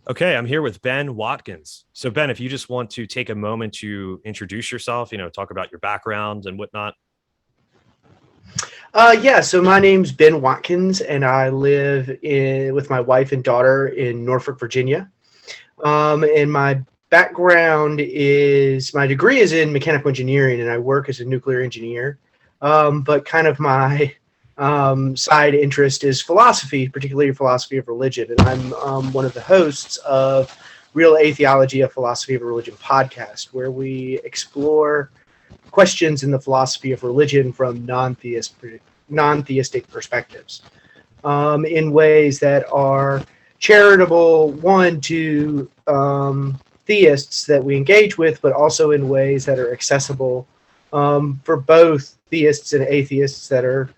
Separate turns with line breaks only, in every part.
Okay, I'm here with Ben Watkins. So, Ben, if you just want to take a moment to introduce yourself, talk about your background and whatnot.
Yeah, so my name's Ben Watkins, and I live with my wife and daughter in Norfolk, Virginia. And my background is my degree is in mechanical engineering, and I work as a nuclear engineer. But kind of my side interest is philosophy, particularly philosophy of religion. And I'm one of the hosts of Real Atheology, a Philosophy of Religion podcast, where we explore questions in the philosophy of religion from non-theistic perspectives, in ways that are charitable, one, to theists that we engage with, but also in ways that are accessible for both theists and atheists that are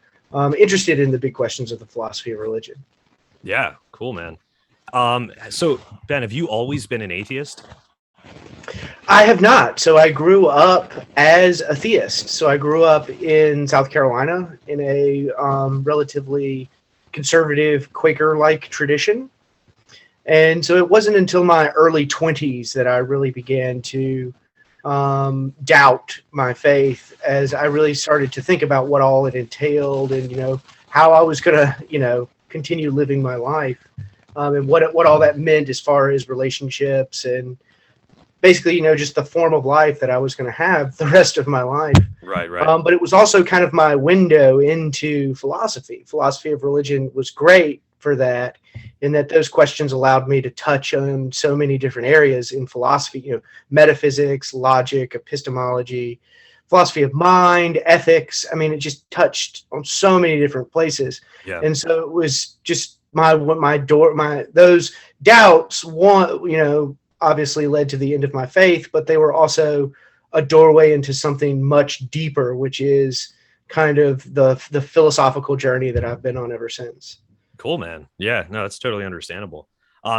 interested in the big questions of the philosophy of religion.
Yeah, cool, man. So, Ben, have you always been an atheist?
I have not. So I grew up as a theist. So I grew up in South Carolina in a relatively conservative Quaker-like tradition. And so it wasn't until my early 20s that I really began to doubt my faith, as I really started to think about what all it entailed and, how I was going to, continue living my life, and what all that meant as far as relationships and basically, just the form of life that I was going to have the rest of my life.
Right.
But it was also kind of my window into philosophy. Philosophy of religion was great for that, in that those questions allowed me to touch on so many different areas in philosophy, metaphysics, logic, epistemology, philosophy of mind, ethics. I mean, it just touched on so many different places.
Yeah.
And so it was just those doubts, obviously led to the end of my faith, but they were also a doorway into something much deeper, which is kind of the philosophical journey that I've been on ever since.
Cool, man. Yeah, no, that's totally understandable.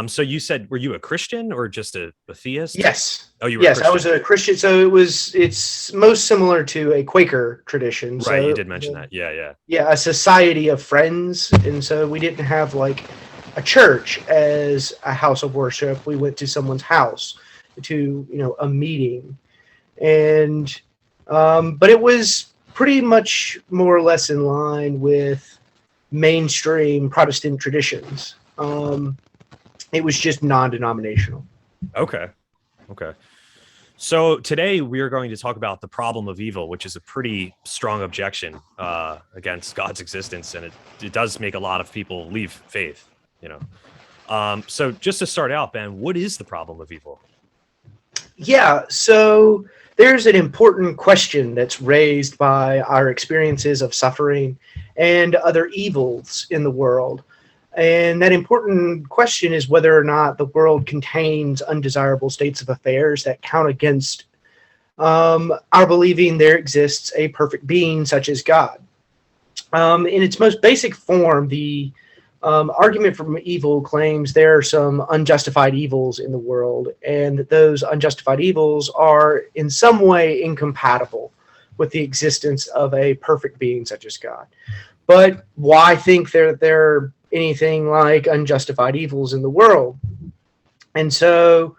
So you said, were you a Christian or just a theist?
Yes.
Oh, you were.
Yes, I was a Christian. So it's most similar to a Quaker tradition.
Right.
So,
You did mention that. Yeah.
Yeah, a society of friends. And so we didn't have like a church as a house of worship. We went to someone's house to, a meeting. And, but it was pretty much more or less in line with mainstream Protestant traditions. It was just non-denominational.
Okay. So today we are going to talk about the problem of evil, which is a pretty strong objection against God's existence, and it does make a lot of people leave faith. So just to start out, Ben, what is the problem of evil?
Yeah, so there's an important question that's raised by our experiences of suffering and other evils in the world. And that important question is whether or not the world contains undesirable states of affairs that count against our believing there exists a perfect being such as God. In its most basic form, the argument from evil claims there are some unjustified evils in the world, and that those unjustified evils are in some way incompatible with the existence of a perfect being such as God. But why think there anything like unjustified evils in the world? And so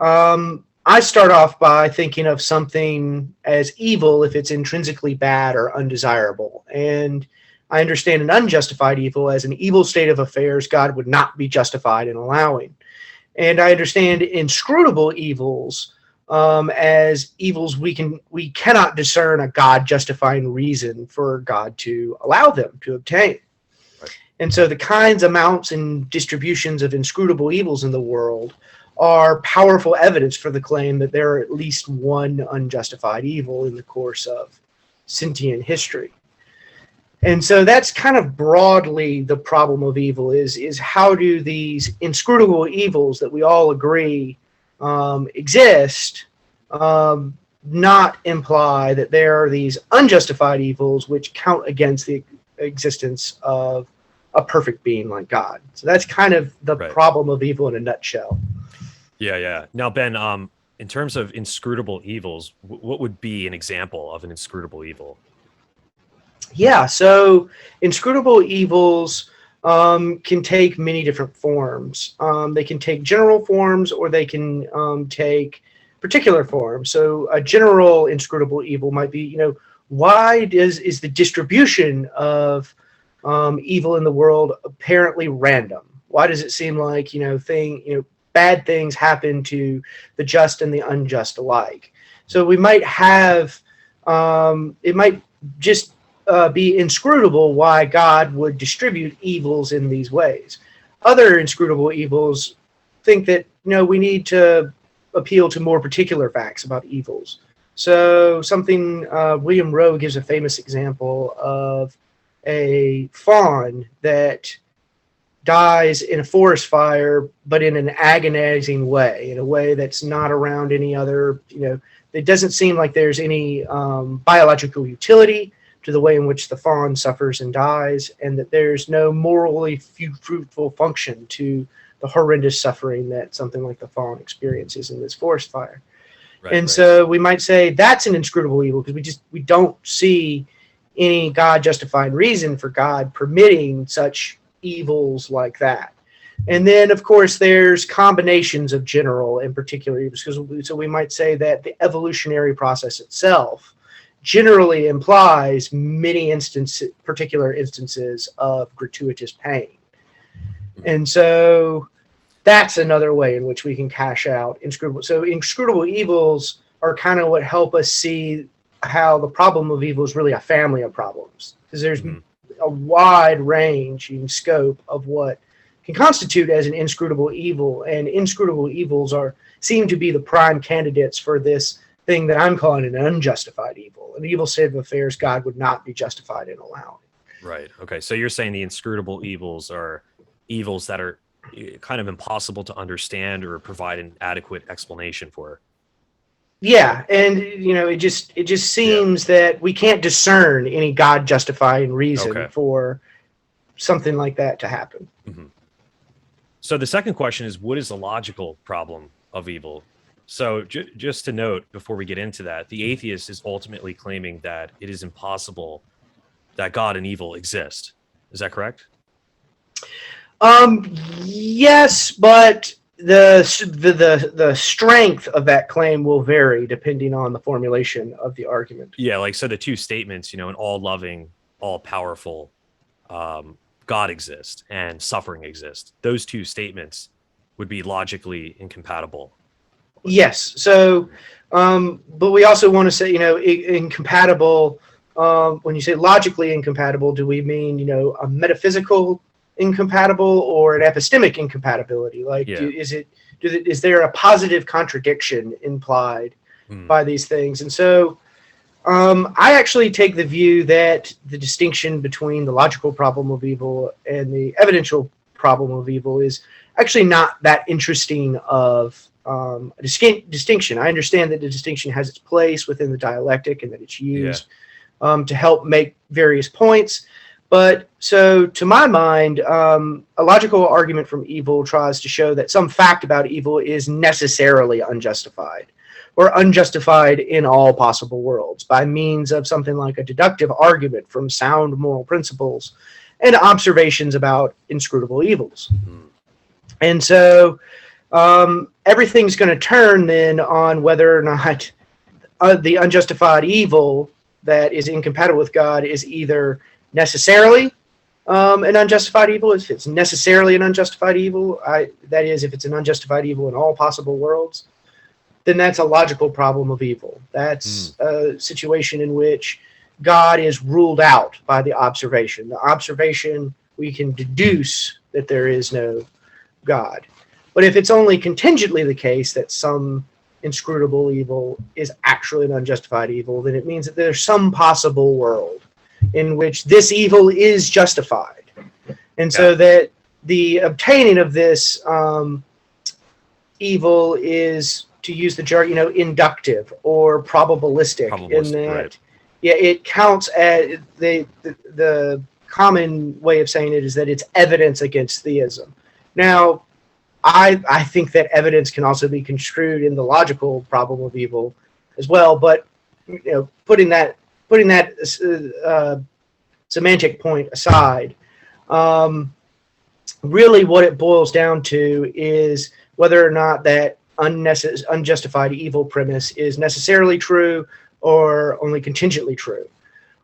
I start off by thinking of something as evil if it's intrinsically bad or undesirable. And I understand an unjustified evil as an evil state of affairs God would not be justified in allowing. And I understand inscrutable evils as evils we cannot discern a God justifying reason for God to allow them to obtain. Right. And so the kinds, amounts, and distributions of inscrutable evils in the world are powerful evidence for the claim that there are at least one unjustified evil in the course of sentient history. And so that's kind of broadly the problem of evil is how do these inscrutable evils that we all agree exist not imply that there are these unjustified evils which count against the existence of a perfect being like God. So that's kind of the problem of evil in a nutshell.
Yeah. Now, Ben, in terms of inscrutable evils, what would be an example of an inscrutable evil?
Yeah, so inscrutable evils can take many different forms. They can take general forms, or they can take particular forms. So a general inscrutable evil might be, why is the distribution of evil in the world apparently random? Why does it seem like bad things happen to the just and the unjust alike? So we might have it might just be inscrutable why God would distribute evils in these ways. Other inscrutable evils think that we need to appeal to more particular facts about evils. So William Rowe gives a famous example of a fawn that dies in a forest fire, but in an agonizing way, in a way that's not around any other, it doesn't seem like there's any biological utility to the way in which the fawn suffers and dies, and that there's no morally fruitful function to the horrendous suffering that something like the fawn experiences in this forest fire. Right. So we might say that's an inscrutable evil because we don't see any God-justifying reason for God permitting such evils like that. And then, of course, there's combinations of general and particular evils. So we might say that the evolutionary process itself generally implies many particular instances of gratuitous pain. And so that's another way in which we can cash out inscrutable. So inscrutable evils are kind of what help us see how the problem of evil is really a family of problems, because there's a wide range in scope of what can constitute as an inscrutable evil, and inscrutable evils seem to be the prime candidates for this thing that I'm calling an unjustified evil, an evil state of affairs God would not be justified in allowing.
Right. Okay. So you're saying the inscrutable evils are evils that are kind of impossible to understand or provide an adequate explanation for.
Yeah, and it just seems that we can't discern any God justifying reason for something like that to happen.
Mm-hmm. So the second question is, what is the logical problem of evil? So just to note before we get into that, the atheist is ultimately claiming that it is impossible that God and evil exist. Is that correct?
Yes, but the strength of that claim will vary depending on the formulation of the argument.
Yeah, so the two statements, an all-loving, all-powerful God exists and suffering exists. Those two statements would be logically incompatible.
Yes. So, but we also want to say, incompatible. When you say logically incompatible, do we mean, a metaphysical incompatible or an epistemic incompatibility? Is there a positive contradiction implied by these things? And so I actually take the view that the distinction between the logical problem of evil and the evidential problem of evil is actually not that interesting of a distinction. I understand that the distinction has its place within the dialectic and that it's used to help make various points. But so to my mind, a logical argument from evil tries to show that some fact about evil is necessarily unjustified, or unjustified in all possible worlds, by means of something like a deductive argument from sound moral principles and observations about inscrutable evils. And so everything's going to turn then on whether or not the unjustified evil that is incompatible with God is either necessarily an unjustified evil. If it's necessarily an unjustified evil, that is, if it's an unjustified evil in all possible worlds, then that's a logical problem of evil. That's a situation in which God is ruled out by the observation. The observation, we can deduce that there is no God. But if it's only contingently the case that some inscrutable evil is actually an unjustified evil, then it means that there's some possible world in which this evil is justified. And so that the obtaining of this evil is, to use the jargon, inductive or probabilistic in that, it counts as the common way of saying it is that it's evidence against theism. Now, I think that evidence can also be construed in the logical problem of evil as well, but putting that semantic point aside, really what it boils down to is whether or not that unjustified evil premise is necessarily true or only contingently true,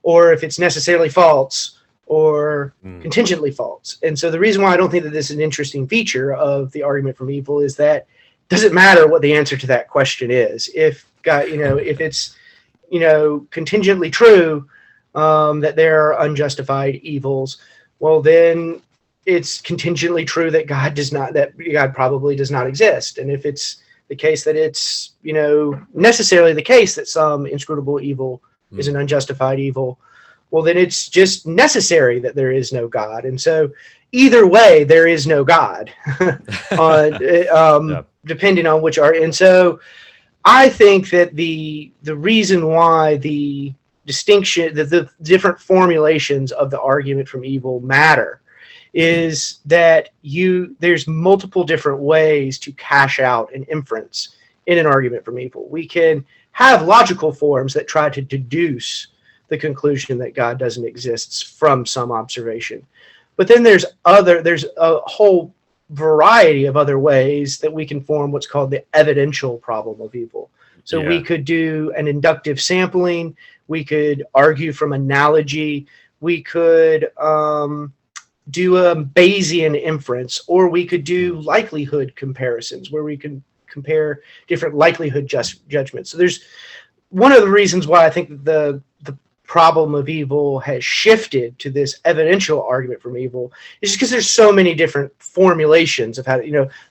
or if it's necessarily false or contingently false. And so the reason why I don't think that this is an interesting feature of the argument from evil is that it doesn't matter what the answer to that question is. If God, if it's, contingently true that there are unjustified evils, well, then it's contingently true that God probably does not exist. And if it's the case that it's, necessarily the case that some inscrutable evil is an unjustified evil, well, then it's just necessary that there is no God. And so either way, there is no God, depending on which are. And so I think that the reason why the distinction, the different formulations of the argument from evil matter is that there's multiple different ways to cash out an inference in an argument from evil. We can have logical forms that try to deduce the conclusion that God doesn't exist from some observation. But then there's a whole variety of other ways that we can form what's called the evidential problem of evil. So we could do an inductive sampling, we could argue from analogy, we could do a Bayesian inference, or we could do likelihood comparisons where we can compare different likelihood judgments. So there's one of the reasons why I think the problem of evil has shifted to this evidential argument from evil is just because there's so many different formulations of how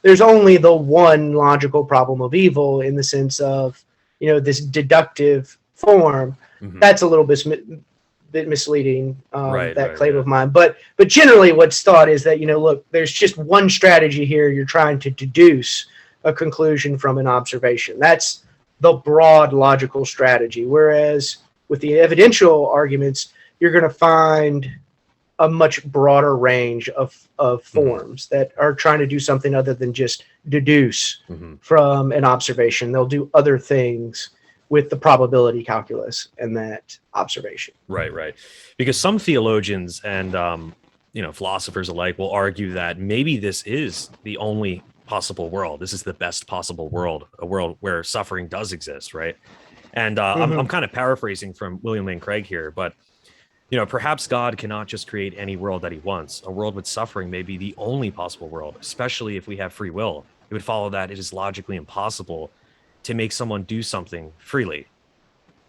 there's only the one logical problem of evil in the sense of this deductive form. That's a little bit misleading, that claim of mine, but generally what's thought is that look, there's just one strategy here. You're trying to deduce a conclusion from an observation. That's the broad logical strategy, whereas with the evidential arguments, you're going to find a much broader range of forms that are trying to do something other than just deduce from an observation. They'll do other things with the probability calculus and that observation.
Right. Because some theologians and philosophers alike will argue that maybe this is the only possible world. This is the best possible world, a world where suffering does exist, right? And I'm kind of paraphrasing from William Lane Craig here, but perhaps God cannot just create any world that he wants. A world with suffering may be the only possible world, especially if we have free will. It would follow that it is logically impossible to make someone do something freely.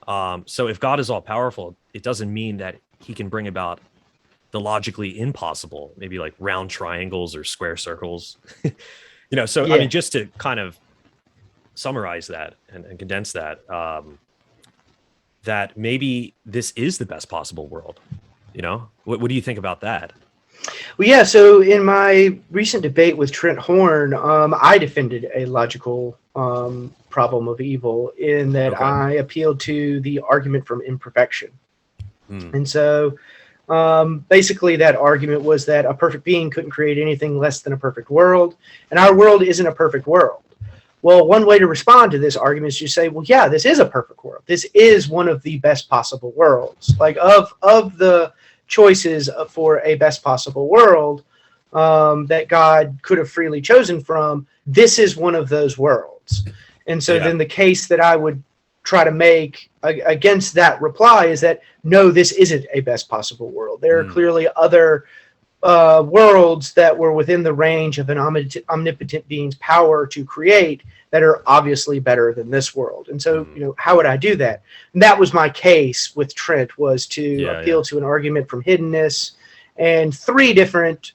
So if God is all powerful, it doesn't mean that he can bring about the logically impossible, maybe like round triangles or square circles. I mean, just to kind of summarize that and condense that, that maybe this is the best possible world. What do you think about that?
Well, yeah. So in my recent debate with Trent Horn, I defended a logical problem of evil in that I appealed to the argument from imperfection. And so basically that argument was that a perfect being couldn't create anything less than a perfect world, and our world isn't a perfect world. Well, one way to respond to this argument is to say, well, yeah, this is a perfect world. This is one of the best possible worlds. Like of the choices for a best possible world that God could have freely chosen from, this is one of those worlds. And so then the case that I would try to make against that reply is that, no, this isn't a best possible world. There are clearly other worlds that were within the range of an omnipotent being's power to create that are obviously better than this world. And so, how would I do that? And that was my case with Trent, was to appeal to an argument from hiddenness and three different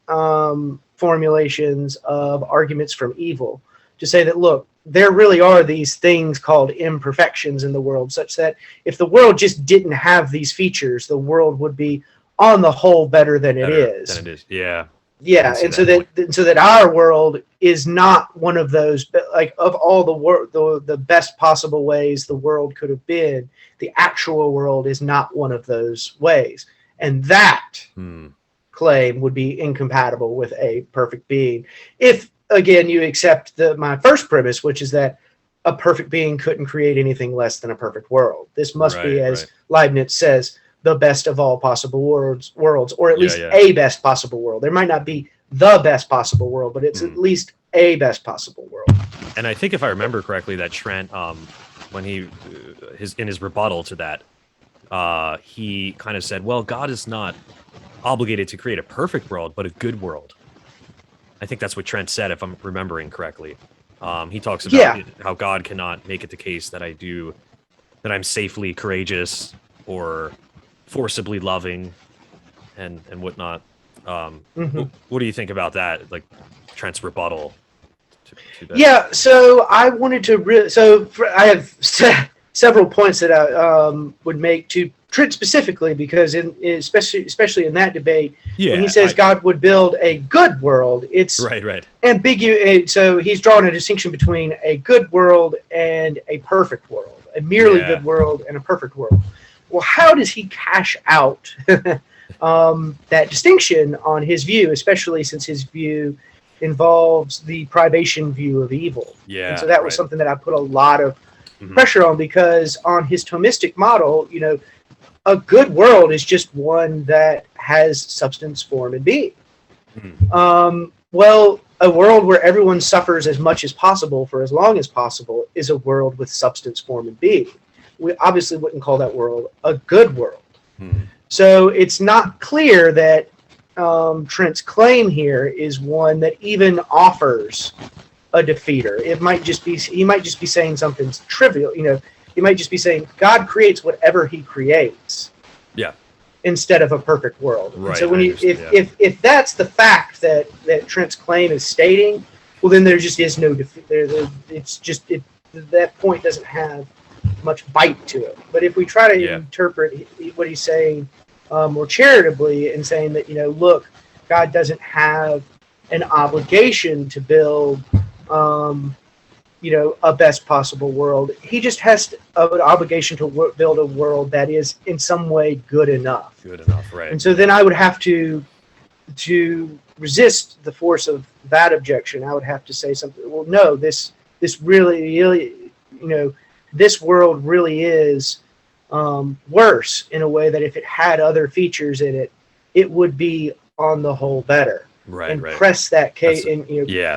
formulations of arguments from evil to say that, look, there really are these things called imperfections in the world, such that if the world just didn't have these features, the world would be on the whole better than it is.
Yeah.
And so that our world is not one of those, like, of all the best possible ways the world could have been, the actual world is not one of those ways. And that claim would be incompatible with a perfect being. If, again, you accept my first premise, which is that a perfect being couldn't create anything less than a perfect world. This must be, as Leibniz says, the best of all possible worlds, or at least a best possible world. There might not be the best possible world, but it's at least a best possible world.
And I think if I remember correctly, that Trent, when he in his rebuttal to that, he kind of said, well, God is not obligated to create a perfect world, but a good world. I think that's what Trent said, if I'm remembering correctly. He talks about how God cannot make it the case that I'm safely courageous or forcibly loving and whatnot. What do you think about that? Like Trent's rebuttal to that?
Yeah, so I wanted to I have several points that I would make to Trent specifically, because especially in that debate, when he says God would build a good world, it's
right
ambiguous. So he's drawing a distinction between a good world and a perfect world, a merely good world and a perfect world. Well, how does he cash out that distinction on his view, especially since his view involves the privation view of evil?
Yeah.
And so that was something that I put a lot of pressure on, because on his Thomistic model, a good world is just one that has substance, form, and being. Well, a world where everyone suffers as much as possible for as long as possible is a world with substance, form, and being. We obviously wouldn't call that world a good world. So it's not clear that Trent's claim here is one that even offers a defeater. He might just be saying something trivial. He might just be saying God creates whatever he creates. Yeah. Instead of a perfect world.
Right.
So when if that's the fact that Trent's claim is stating, well, then there just is no defeat. That point doesn't have much bite to it. But if we try to interpret what he's saying more charitably, and saying that look, God doesn't have an obligation to build a best possible world. He just has an obligation to build a world that is in some way good enough.
Good enough, right.
And so then I would have to resist the force of that objection. I would have to say something, well, no, this really, this world really is worse in a way that if it had other features in it, it would be on the whole better.
Right,
and
right.
Press that case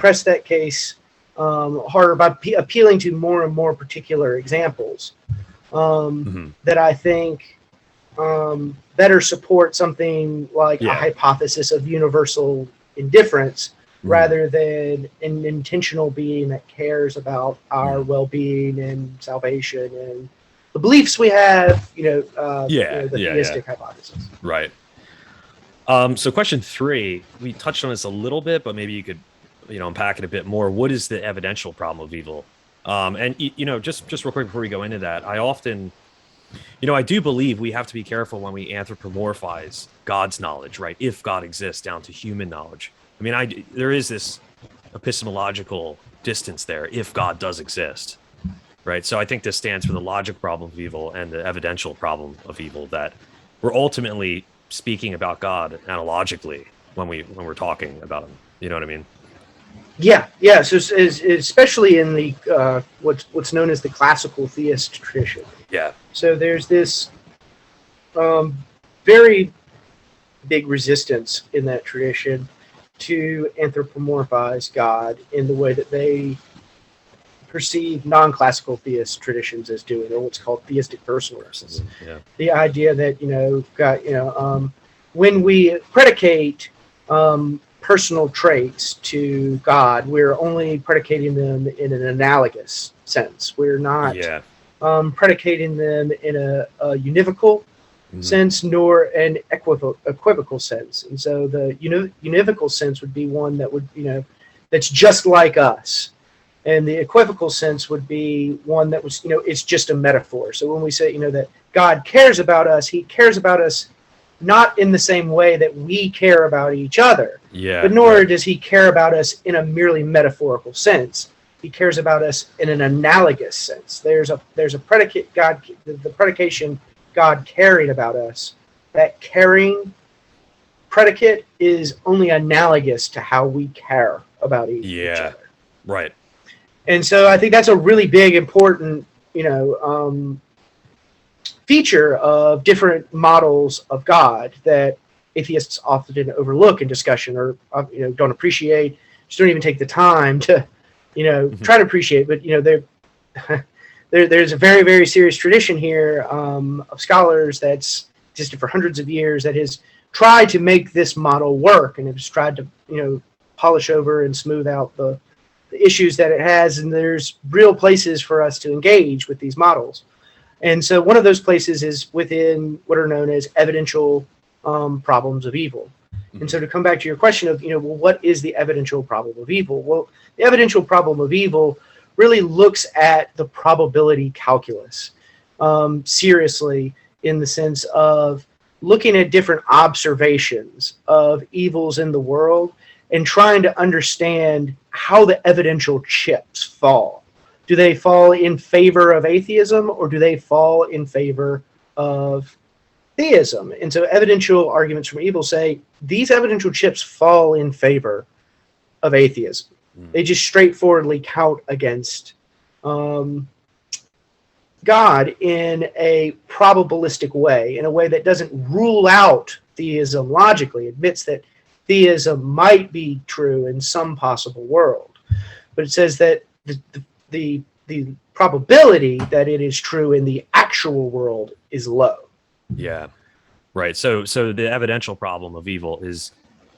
press that case harder by appealing to more and more particular examples that I think better support something like a hypothesis of universal indifference rather than an intentional being that cares about our well-being and salvation and the beliefs we have, the theistic hypothesis.
Right. So question 3, we touched on this a little bit, but maybe you could, unpack it a bit more. What is the evidential problem of evil? And just real quick before we go into that, I often, I do believe we have to be careful when we anthropomorphize God's knowledge, right? If God exists, down to human knowledge. I mean, there is this epistemological distance there if God does exist, right? So I think this stands for the logic problem of evil and the evidential problem of evil, that we're ultimately speaking about God analogically when we're talking about him. You know what I mean?
Yeah. So especially in the what's known as the classical theist tradition.
Yeah.
So there's this very big resistance in that tradition to anthropomorphize God in the way that they perceive non-classical theist traditions as doing, or what's called theistic personalists.
Yeah.
The idea that God, when we predicate personal traits to God, we're only predicating them in an analogous sense. We're not predicating them in a univocal sense, nor an equivocal sense. And so the univocal sense would be one that would, that's just like us. And the equivocal sense would be one that was, it's just a metaphor. So when we say, that God cares about us, he cares about us not in the same way that we care about each other.
Yeah.
But nor does he care about us in a merely metaphorical sense. He cares about us in an analogous sense. There's a predicate, the predication God caring about us. That caring predicate is only analogous to how we care about each other.
Right.
And so I think that's a really big, important, feature of different models of God, that atheists often overlook in discussion, or don't appreciate, just don't even take the time to try to appreciate. But there's a very, very serious tradition here of scholars that's existed for hundreds of years that has tried to make this model work, and has tried to polish over and smooth out the issues that it has. And there's real places for us to engage with these models. And so one of those places is within what are known as evidential problems of evil. And so to come back to your question of, well, what is the evidential problem of evil? Well, the evidential problem of evil really looks at the probability calculus seriously, in the sense of looking at different observations of evils in the world and trying to understand how the evidential chips fall. Do they fall in favor of atheism, or do they fall in favor of theism? And so evidential arguments from evil say these evidential chips fall in favor of atheism. They just straightforwardly count against God in a probabilistic way, in a way that doesn't rule out theism logically, admits that theism might be true in some possible world, but it says that the probability that it is true in the actual world is low.
Yeah, right. So the evidential problem of evil is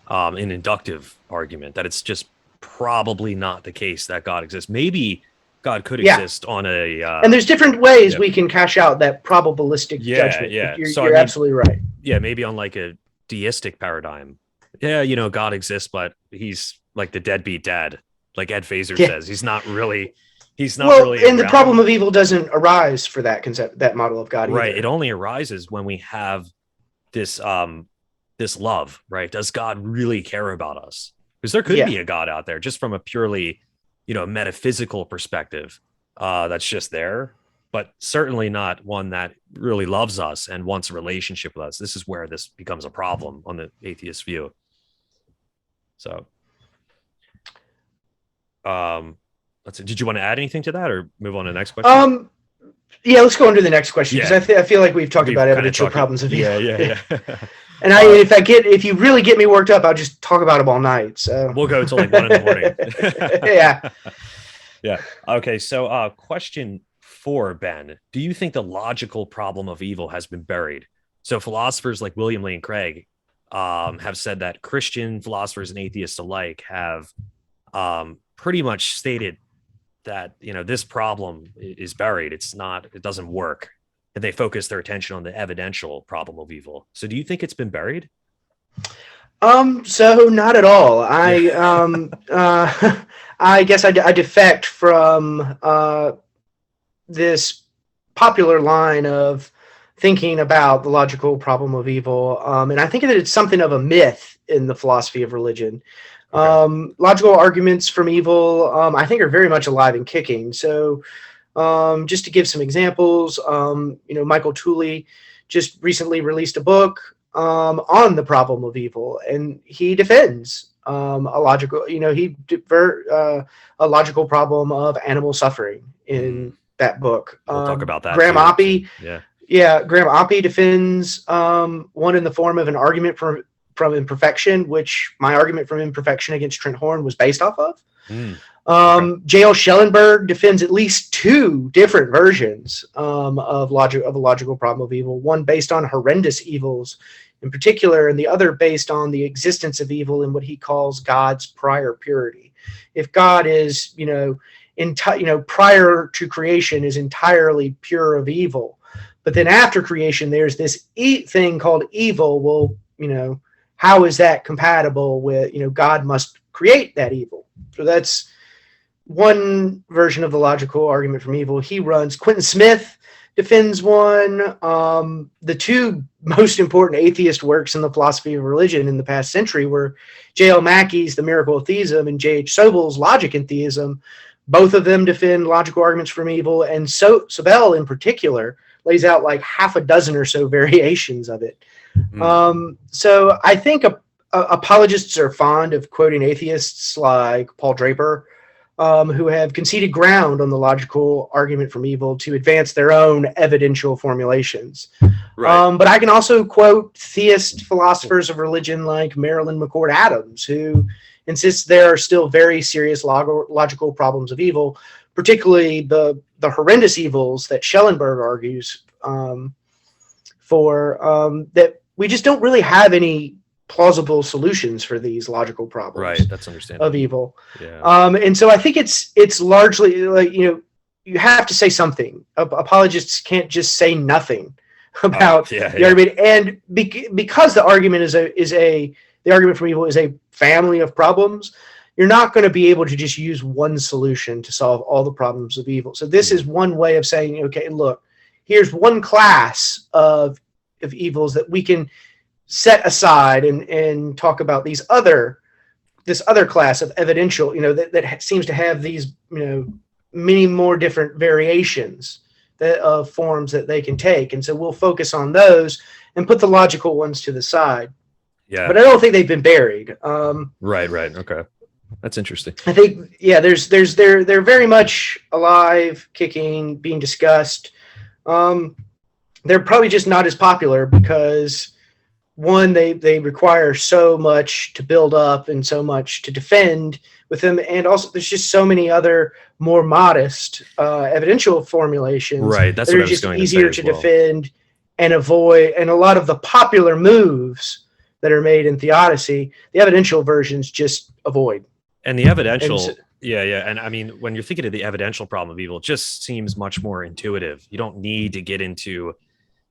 an inductive argument that it's just probably not the case that God exists. Maybe God could exist on a
and there's different ways we can cash out that probabilistic judgment.
Yeah,
you're absolutely right.
Yeah, maybe on like a deistic paradigm. Yeah, God exists, but he's like the deadbeat dad, like Ed Feser says. He's not really.
And the problem of evil doesn't arise for that concept, that model of God.
Right.
Either.
It only arises when we have this this love, right? Does God really care about us? Because there could be a God out there, just from a purely, metaphysical perspective, that's just there, but certainly not one that really loves us and wants a relationship with us. This is where this becomes a problem on the atheist view. So, let's see. Did you want to add anything to that, or move on to the next question?
Yeah, let's go on to the next question, because I feel like we've talked about evidential problems of evil.
Yeah.
And if you really get me worked up, I'll just talk about them all night. So
we'll go till like 1 a.m. Yeah. Okay. So, question 4, Ben. Do you think the logical problem of evil has been buried? So philosophers like William Lane Craig have said that Christian philosophers and atheists alike have pretty much stated that this problem is buried. It doesn't work, and they focus their attention on the evidential problem of evil. So do you think it's been buried?
So not at all. I guess I defect from this popular line of thinking about the logical problem of evil, and I think that it's something of a myth in the philosophy of religion. Logical arguments from evil, I think, are very much alive and kicking. So just to give some examples, Michael Tooley just recently released a book on the problem of evil, and he defends a logical problem of animal suffering in that book.
We'll talk about that.
Graham Oppy,
Graham
Oppy defends one in the form of an argument from imperfection, which my argument from imperfection against Trent Horn was based off of. J.L. Schellenberg defends at least 2 different versions of a logical problem of evil, one based on horrendous evils in particular, and the other based on the existence of evil in what he calls God's prior purity. If God is, prior to creation is entirely pure of evil, but then after creation there's this thing called evil, well, how is that compatible with, God must create that evil? So that's one version of the logical argument from evil he runs. Quentin Smith defends one. The 2 most important atheist works in the philosophy of religion in the past century were J.L. Mackey's The Miracle of Theism and J.H. Sobel's Logic and Theism. Both of them defend logical arguments from evil, and Sobel in particular lays out like half a dozen or so variations of it. So I think apologists are fond of quoting atheists like Paul Draper who have conceded ground on the logical argument from evil to advance their own evidential formulations.
Right.
But I can also quote theist philosophers of religion like Marilyn McCord Adams, who insists there are still very serious logical problems of evil, particularly the horrendous evils that Schellenberg argues for, that we just don't really have any plausible solutions for these logical problems.
Right. That's understandable.
Of evil.
Yeah.
And so I think it's largely like, you have to say something. Apologists can't just say nothing about the argument, and because the argument the argument from evil is a family of problems, you're not going to be able to just use one solution to solve all the problems of evil. So this is one way of saying, okay, look, here's one class of evils that we can set aside and talk about this other class of evidential, that seems to have these, many more different variations of forms that they can take. And so we'll focus on those and put the logical ones to the side.
Yeah.
But I don't think they've been buried.
Right. Okay. That's interesting.
I think, they're very much alive, kicking, being discussed. They're probably just not as popular because, one, they require so much to build up and so much to defend with them, and also there's just so many other more modest evidential formulations,
right? That's
that
what
are
I was
just
going
easier
to say
to
as well.
defend and avoid. And a lot of the popular moves that are made in theodicy, the evidential versions just avoid.
And the evidential, and I mean, when you're thinking of the evidential problem of evil, it just seems much more intuitive. You don't need to get into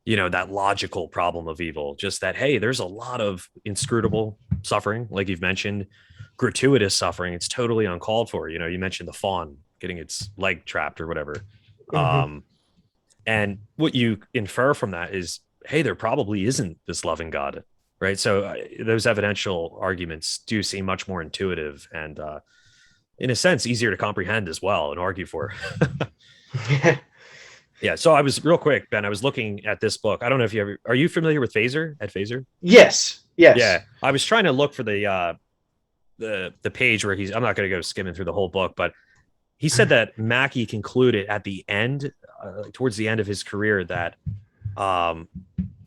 that logical problem of evil, just that, hey, there's a lot of inscrutable suffering, like you've mentioned, gratuitous suffering. It's totally uncalled for. You mentioned the fawn getting its leg trapped or whatever.
Mm-hmm.
And what you infer from that is, hey, there probably isn't this loving God, right? So those evidential arguments do seem much more intuitive and, in a sense, easier to comprehend as well and argue for. Yeah. So I was real quick, Ben, I was looking at this book. I don't know if are you familiar with Phaser, Ed Phaser?
Yes.
Yeah. I was trying to look for the page where I'm not going to go skimming through the whole book, but he said that Mackey concluded at the end, towards the end of his career, that the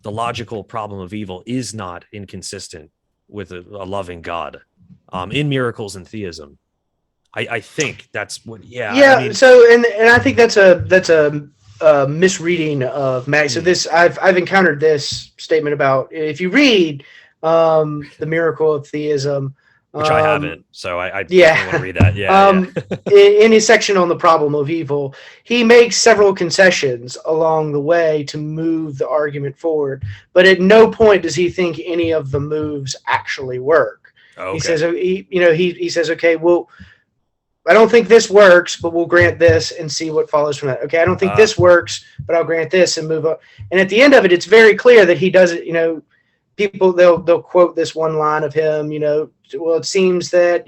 logical problem of evil is not inconsistent with a loving God in miracles and theism. I think that's what, I mean,
so, and I think that's a misreading of Mackey. So this, I've encountered this statement about, if you read The Miracle of Theism,
which I haven't, so I definitely want to read that.
In his section on the problem of evil, he makes several concessions along the way to move the argument forward, but at no point does he think any of the moves actually work. Okay. He says, he says, okay, well, I don't think this works, but we'll grant this and see what follows from that. Okay, I don't think this works, but I'll grant this and move on. And at the end of it, it's very clear that he does it. People they'll quote this one line of him. Well, it seems that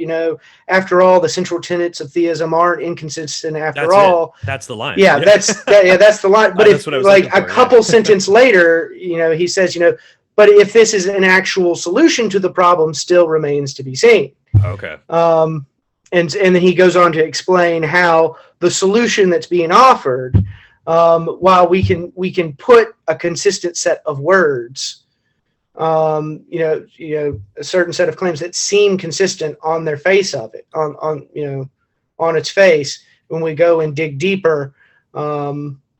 after all, the central tenets of theism aren't inconsistent. After all,
that's the line.
Yeah, that's the line. But if like a couple sentence later, he says, but if this is an actual solution to the problem, still remains to be seen.
Okay.
And then he goes on to explain how the solution that's being offered, while we can put a consistent set of words, a certain set of claims that seem consistent on their face of it, on its face. When we go and dig deeper, we're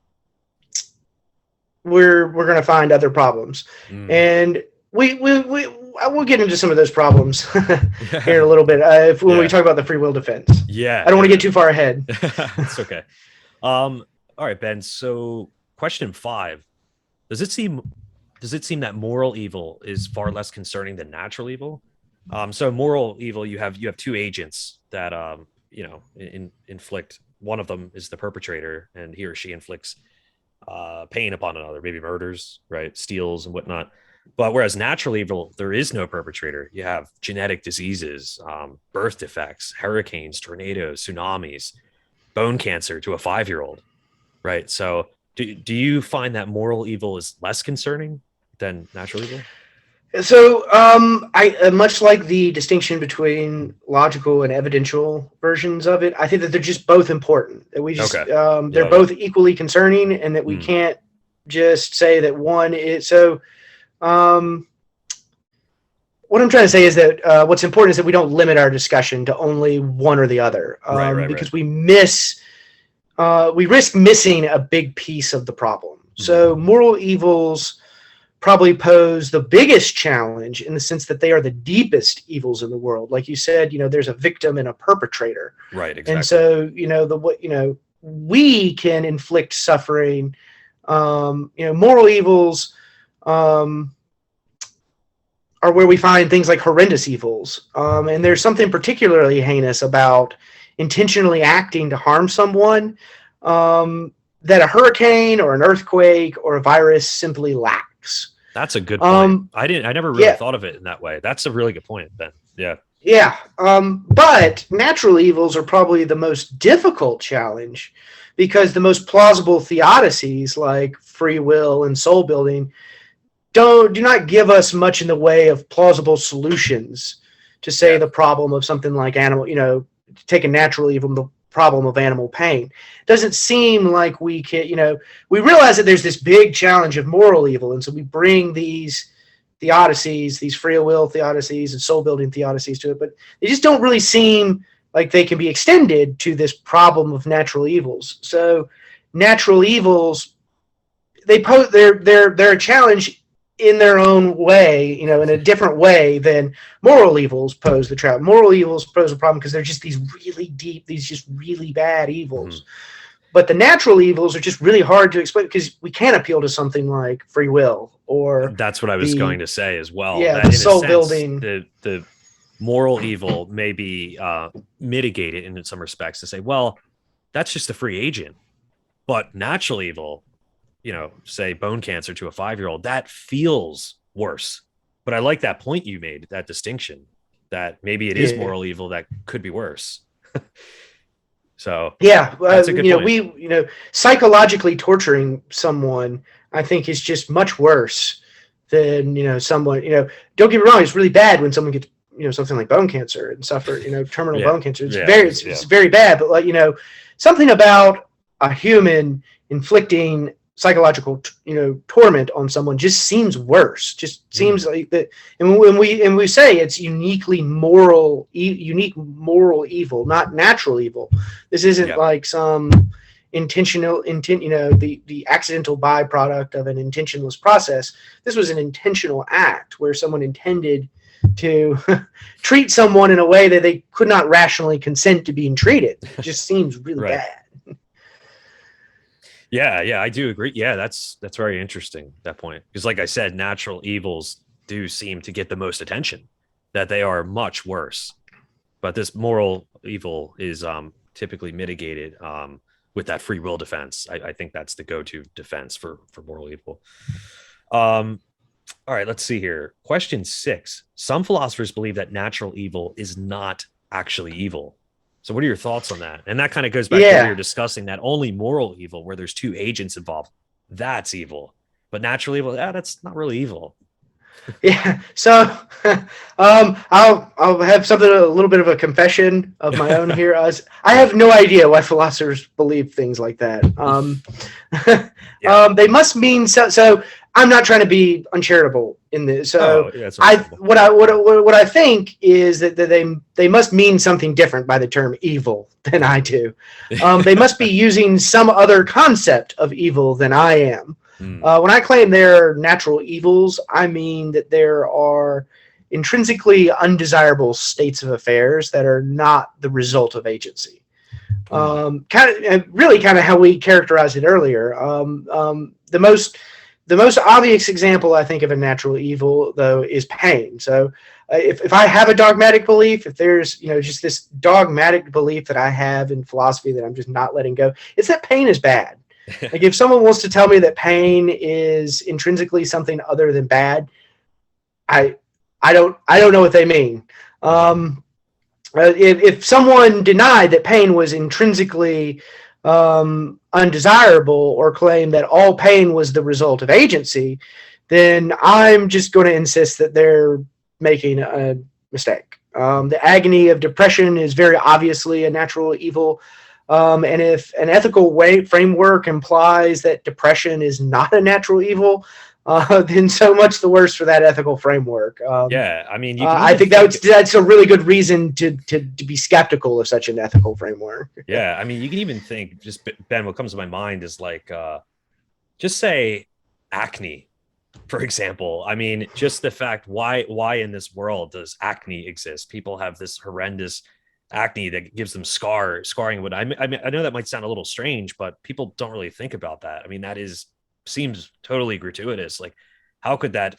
going to find other problems, and we'll get into some of those problems here in a little bit when we talk about the free will defense.
Yeah.
I don't want to get too far ahead.
It's okay. All right, Ben. So question 5, does it seem that moral evil is far less concerning than natural evil? So moral evil, you have 2 agents that, inflict. One of them is the perpetrator, and he or she inflicts pain upon another, maybe murders, right? Steals and whatnot. But whereas natural evil, there is no perpetrator. You have genetic diseases, birth defects, hurricanes, tornadoes, tsunamis, bone cancer to a 5-year-old, right? So do you find that moral evil is less concerning than natural evil?
So, I much like the distinction between logical and evidential versions of it. I think that they're just both important. That we just
Okay.
they're
Love
both equally concerning, and that we
Mm.
can't just say that one is so. Um, what I'm trying to say is that what's important is that we don't limit our discussion to only one or the other,
Right.
because we risk missing a big piece of the problem. So, moral evils probably pose the biggest challenge in the sense that they are the deepest evils in the world. Like you said, there's a victim and a perpetrator.
Right. Exactly.
And so, we can inflict suffering. Moral evils are where we find things like horrendous evils. And there's something particularly heinous about intentionally acting to harm someone that a hurricane or an earthquake or a virus simply lacks.
That's a good point. I never really thought of it in that way. That's a really good point, Ben. Yeah.
Yeah. But natural evils are probably the most difficult challenge because the most plausible theodicies like free will and soul building do not give us much in the way of plausible solutions to say the problem of something like animal, take a natural evil, the problem of animal pain. It doesn't seem like we can, we realize that there's this big challenge of moral evil. And so we bring these theodicies, these free will theodicies and soul building theodicies to it, but they just don't really seem like they can be extended to this problem of natural evils. So natural evils, they're a challenge in their own way, in a different way than moral evils pose the trap. Moral evils pose a problem because they're just these really deep, these just really bad evils. But the natural evils are just really hard to explain because we can't appeal to something like free will or
that's what I was going to say as well.
Yeah,
that
the soul building.
The moral evil may be mitigated in some respects to say, well, that's just a free agent. But natural evil, say bone cancer to a 5-year-old, that feels worse. But I like that point you made, that distinction, that maybe it is moral evil that could be worse. So that's a good point.
Psychologically torturing someone, I think, is just much worse than someone. Don't get me wrong; it's really bad when someone gets something like bone cancer and suffer terminal bone cancer. It's very bad. But something about a human inflicting psychological torment on someone just seems worse. Just seems like that. And when we say it's unique moral evil, not natural evil. This isn't like some intentional intent, the accidental byproduct of an intentionless process. This was an intentional act where someone intended to treat someone in a way that they could not rationally consent to being treated. It just seems really bad.
Yeah, I do agree. Yeah, that's very interesting, that point. Because like I said, natural evils do seem to get the most attention, that they are much worse. But this moral evil is typically mitigated with that free will defense. I think that's the go-to defense for moral evil. All right, let's see here. Question 6. Some philosophers believe that natural evil is not actually evil. So what are your thoughts on that? And that kind of goes back to what we were discussing, that only moral evil, where there's 2 agents involved, that's evil. But natural evil, that's not really evil.
Yeah. So I'll have something, a little bit of a confession of my own here. I have no idea why philosophers believe things like that. They must mean so. I'm not trying to be uncharitable in this. So what I think is that they must mean something different by the term evil than I do. They must be using some other concept of evil than I am. When I claim there are natural evils, I mean that there are intrinsically undesirable states of affairs that are not the result of agency. Kind of how we characterized it earlier. The most obvious example, I think, of a natural evil, though, is pain. So if I have a dogmatic belief, if there's just this dogmatic belief that I have in philosophy that I'm just not letting go, it's that pain is bad. Like if someone wants to tell me that pain is intrinsically something other than bad, I don't know what they mean. If someone denied that pain was intrinsically undesirable or claimed that all pain was the result of agency, then I'm just going to insist that they're making a mistake. The agony of depression is very obviously a natural evil. And if an ethical framework implies that depression is not a natural evil, then so much the worse for that ethical framework.
Yeah, I mean,
I think that's a really good reason to be skeptical of such an ethical framework.
Yeah, I mean, you can even think, just Ben, what comes to my mind is like, just say acne, for example. I mean, just the fact why in this world does acne exist? People have this horrendous acne that gives them scarring. But I mean, I know that might sound a little strange, but people don't really think about that. I mean, seems totally gratuitous. Like, how could that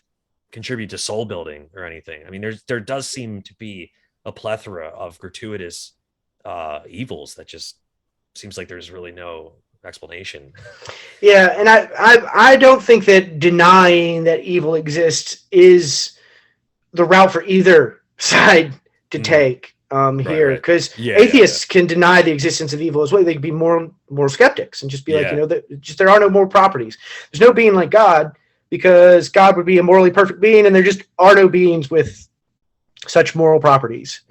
contribute to soul building or anything? I mean, there does seem to be a plethora of gratuitous evils that just seems like there's really no explanation.
Yeah, and I don't think that denying that evil exists is the route for either side to take here, because atheists can deny the existence of evil as well. They can be more skeptics and just be like, there are no moral properties. There's no being like God, because God would be a morally perfect being, and there just are no beings with such moral properties.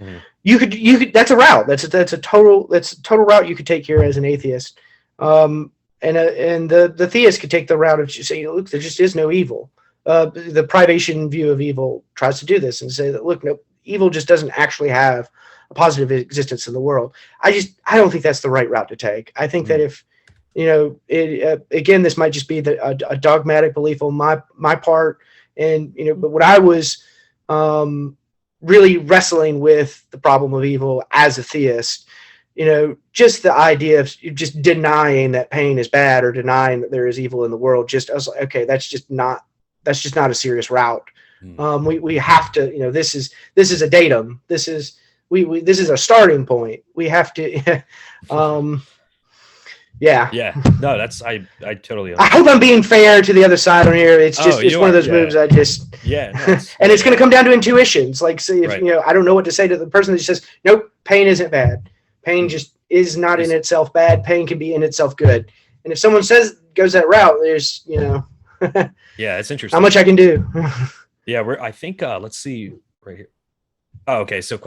You could that's a route. That's a total route you could take here as an atheist. And the theist could take the route of just saying, look, there just is no evil. The privation view of evil tries to do this and say that, look, no, evil just doesn't actually have a positive existence in the world. I don't think that's the right route to take. I think that if, again, this might just be a dogmatic belief on my part. And, but what I was really wrestling with the problem of evil as a theist, just the idea of just denying that pain is bad or denying that there is evil in the world. I was like, okay, that's just not a serious route. We have to, this is a datum. This is a starting point. We have to, yeah.
No, that's, I totally understand.
I hope I'm being fair to the other side on here. It's just, it's one of those moves I just, and it's going to come down to intuitions. Like, say, if, I don't know what to say to the person that says, nope, pain isn't bad. Pain just is not in itself bad. Pain can be in itself good. And if someone goes that route, there's,
yeah, it's interesting
how much I can do.
I think, let's see right here. Oh, okay. So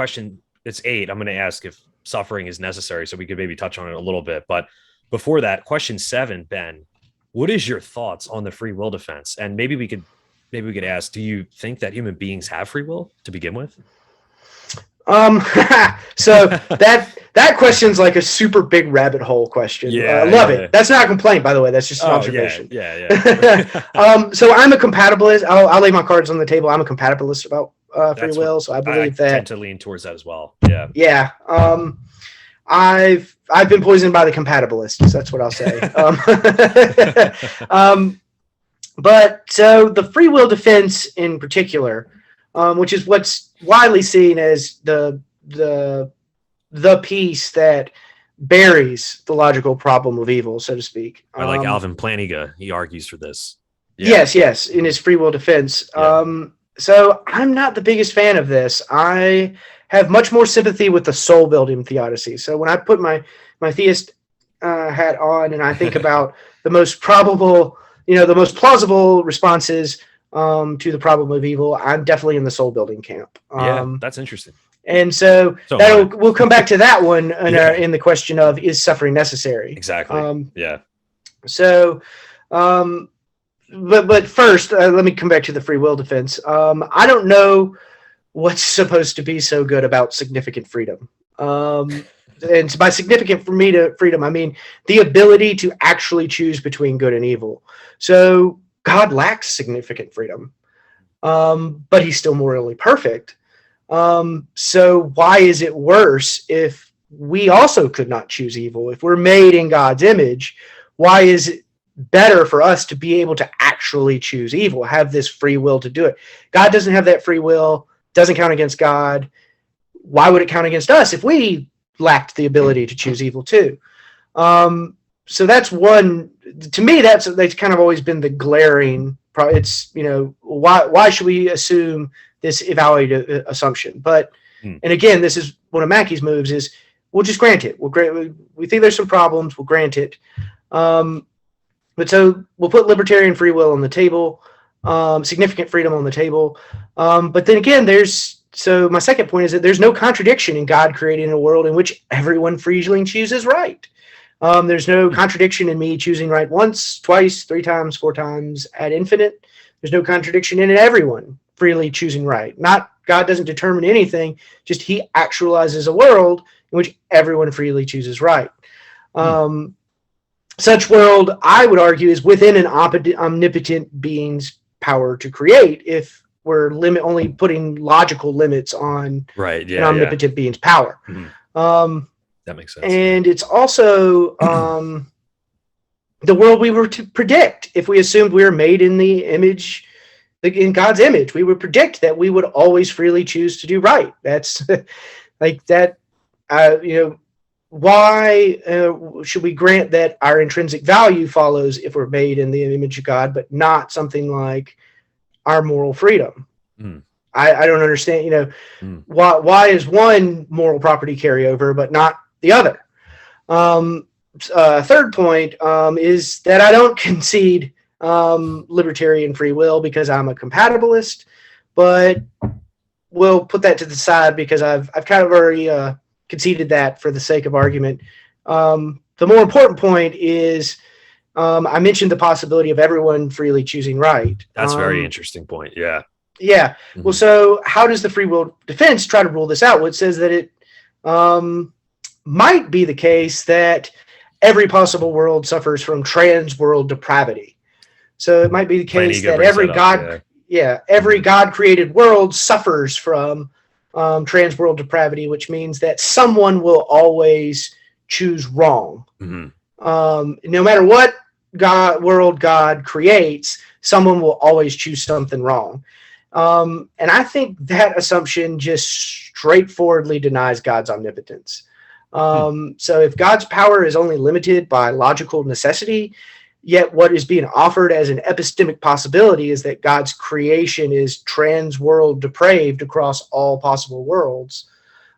it's 8. I'm going to ask if suffering is necessary, so we could maybe touch on it a little bit. But before that, question 7, Ben, what is your thoughts on the free will defense? And maybe we could ask, do you think that human beings have free will to begin with?
So that question's like a super big rabbit hole question. I love it. That's not a complaint, by the way. That's just an observation. So I'm a compatibilist. I'll lay my cards on the table. I'm a compatibilist about free will. So I believe that. I tend
to lean towards that as well.
Yeah. I've been poisoned by the compatibilists. That's what I'll say. But so the free will defense in particular, which is what's widely seen as the piece that buries the logical problem of evil, so to speak.
I like Alvin Plantinga. He argues for this.
Yes, in his free will defense. So I'm not the biggest fan of this. I have much more sympathy with the soul building theodicy. So when I put my theist hat on and I think about the most probable, the most plausible responses to the problem of evil, I'm definitely in the soul building camp.
That's interesting.
And so we'll come back to that one in the question of, is suffering necessary?
Exactly.
So, but first, let me come back to the free will defense. I don't know what's supposed to be so good about significant freedom. And by significant freedom, I mean the ability to actually choose between good and evil. So God lacks significant freedom, but he's still morally perfect. So why is it worse if we also could not choose evil? If we're made in God's image, why is it better for us to be able to actually choose evil, have this free will to do it? God doesn't have that free will, doesn't count against God. Why would it count against us if we lacked the ability to choose evil too? So that's one, to me, that's kind of always been the glaring, it's, why should we assume this evaluated assumption? But, and again, this is one of Mackey's moves is we'll just grant it. We think there's some problems. We'll grant it. But so we'll put libertarian free will on the table. significant freedom on the table. But then again, so my second point is that there's no contradiction in God creating a world in which everyone freely chooses right. There's no contradiction in me choosing right once, twice, 3 times, 4 times, ad infinite. There's no contradiction in everyone freely choosing right. Not God doesn't determine anything, just he actualizes a world in which everyone freely chooses right. Such world, I would argue, is within an omnipotent being's power to create if we're only putting logical limits on an omnipotent being's power.
That makes sense.
And it's also the world we were to predict. If we assumed we were made in the image, in God's image, we would predict that we would always freely choose to do right. That's like that. Why should we grant that our intrinsic value follows if we're made in the image of God, but not something like our moral freedom? I don't understand. Why is one moral property carryover but not the other? Third point is that I don't concede libertarian free will because I'm a compatibilist, but we'll put that to the side because I've kind of already conceded that for the sake of argument. The more important point is I mentioned the possibility of everyone freely choosing right.
That's a very interesting point. Yeah.
Yeah. Well, so how does the free will defense try to rule this out? Well, it says that it might be the case that every possible world suffers from trans-world depravity. So it might be the case that every God-created world suffers from trans-world depravity, which means that someone will always choose wrong. No matter what world God creates, someone will always choose something wrong. And I think that assumption just straightforwardly denies God's omnipotence. So if God's power is only limited by logical necessity, yet what is being offered as an epistemic possibility is that God's creation is trans-world depraved across all possible worlds,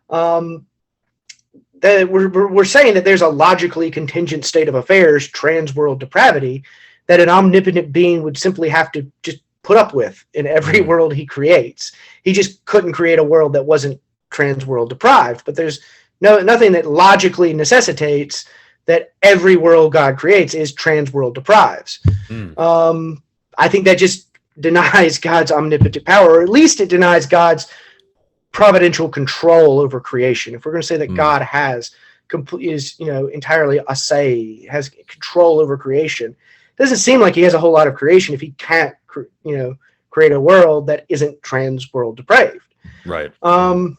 that we're saying that there's a logically contingent state of affairs, trans-world depravity, that an omnipotent being would simply have to just put up with in every world he creates. He just couldn't create a world that wasn't trans-world deprived, but there's nothing that logically necessitates that every world God creates is trans-world deprived. I think that just denies God's omnipotent power, or at least it denies God's providential control over creation. If we're going to say that God has entirely a say, has control over creation, it doesn't seem like he has a whole lot of creation if he can't create a world that isn't trans-world depraved.
Right.
And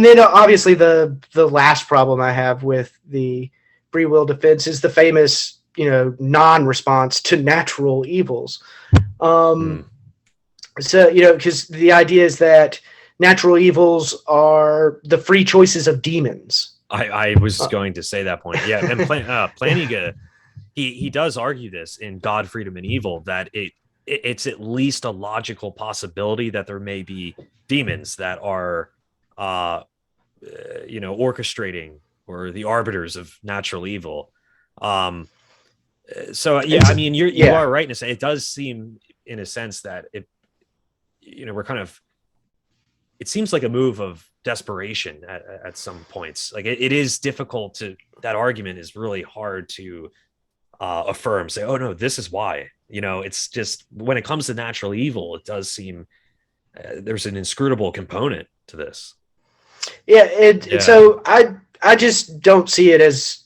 then obviously the last problem I have with the free will defense is the famous, non-response to natural evils. So, because the idea is that natural evils are the free choices of demons.
I was going to say that point. Yeah. And Plantinga, he does argue this in God, Freedom, and Evil, that it's at least a logical possibility that there may be demons that are, orchestrating or the arbiters of natural evil. So yeah, I mean, you are right in a sense. It does seem, in a sense, that we're kind of. It seems like a move of desperation at some points. Like it is difficult to. That argument is really hard to affirm. Say, oh no, this is why. It's just when it comes to natural evil, it does seem there's an inscrutable component to this. So I just don't see it as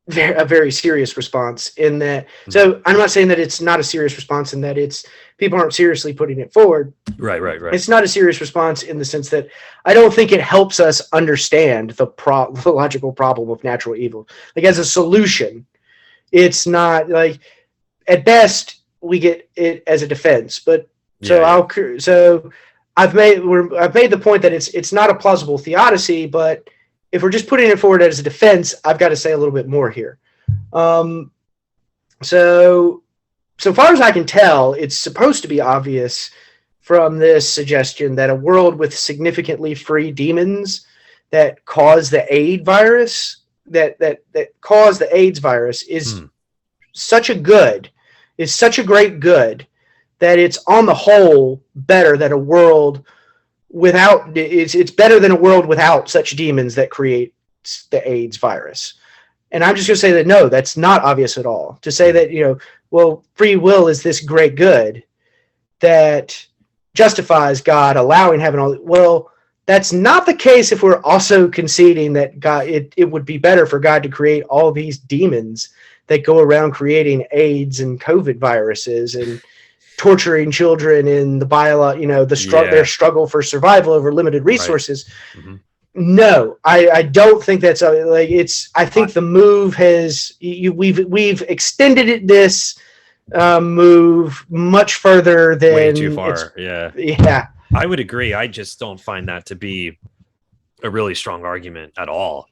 a very serious response in that. So I'm not saying that it's not a serious response in that it's people aren't seriously putting it forward. Right.
It's not a serious response in the sense that I don't think it helps us understand the logical problem of natural evil. Like as a solution, it's not like at best we get it as a defense. But I've made the point that it's not a plausible theodicy, but if we're just putting it forward as a defense, I've got to say a little bit more here. So far as I can tell, it's supposed to be obvious from this suggestion that a world with significantly free demons that cause the AIDS virus, that cause the AIDS virus is such a great good that it's on the whole better that a world without it's better than a world without such demons that create the AIDS virus. And I'm just going to say that no, that's not obvious at all. To say that, well, free will is this great good that justifies God allowing heaven all. Well, that's not the case if we're also conceding that God, it would be better for God to create all these demons that go around creating AIDS and COVID viruses and torturing children in the their struggle for survival over limited resources. Right. Mm-hmm. No, I don't think that's I think the move has we've extended this move much further than
way too far.
Yeah.
I would agree. I just don't find that to be a really strong argument at all.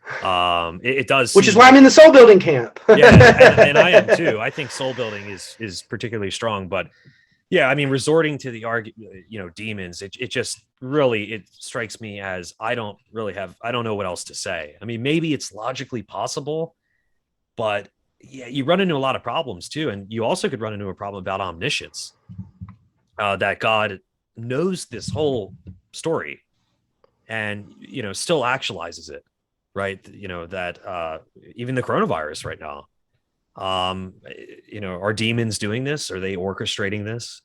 It does,
which is why I'm in the soul building camp.
Yeah, and I am too. I think soul building is particularly strong, but yeah, I mean, resorting to the demons, it just really, it strikes me as I don't know what else to say. I mean, maybe it's logically possible, but yeah, you run into a lot of problems too. And you also could run into a problem about omniscience, that God knows this whole story and, still actualizes it, right? That even the coronavirus right now, are demons doing this? Are they orchestrating this?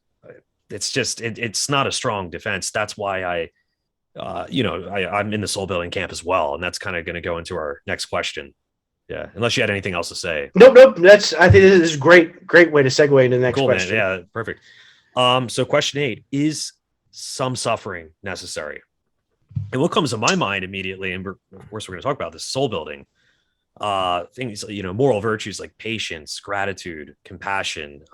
It's just, it's not a strong defense. That's why I'm in the soul building camp as well. And that's kind of going to go into our next question. Yeah. Unless you had anything else to say.
Nope. I think this is a great way to segue into the next question.
Man. Yeah. Perfect. So question 8, is some suffering necessary? And what comes to my mind immediately, and of course we're going to talk about this, soul building, things, moral virtues like patience, gratitude, compassion,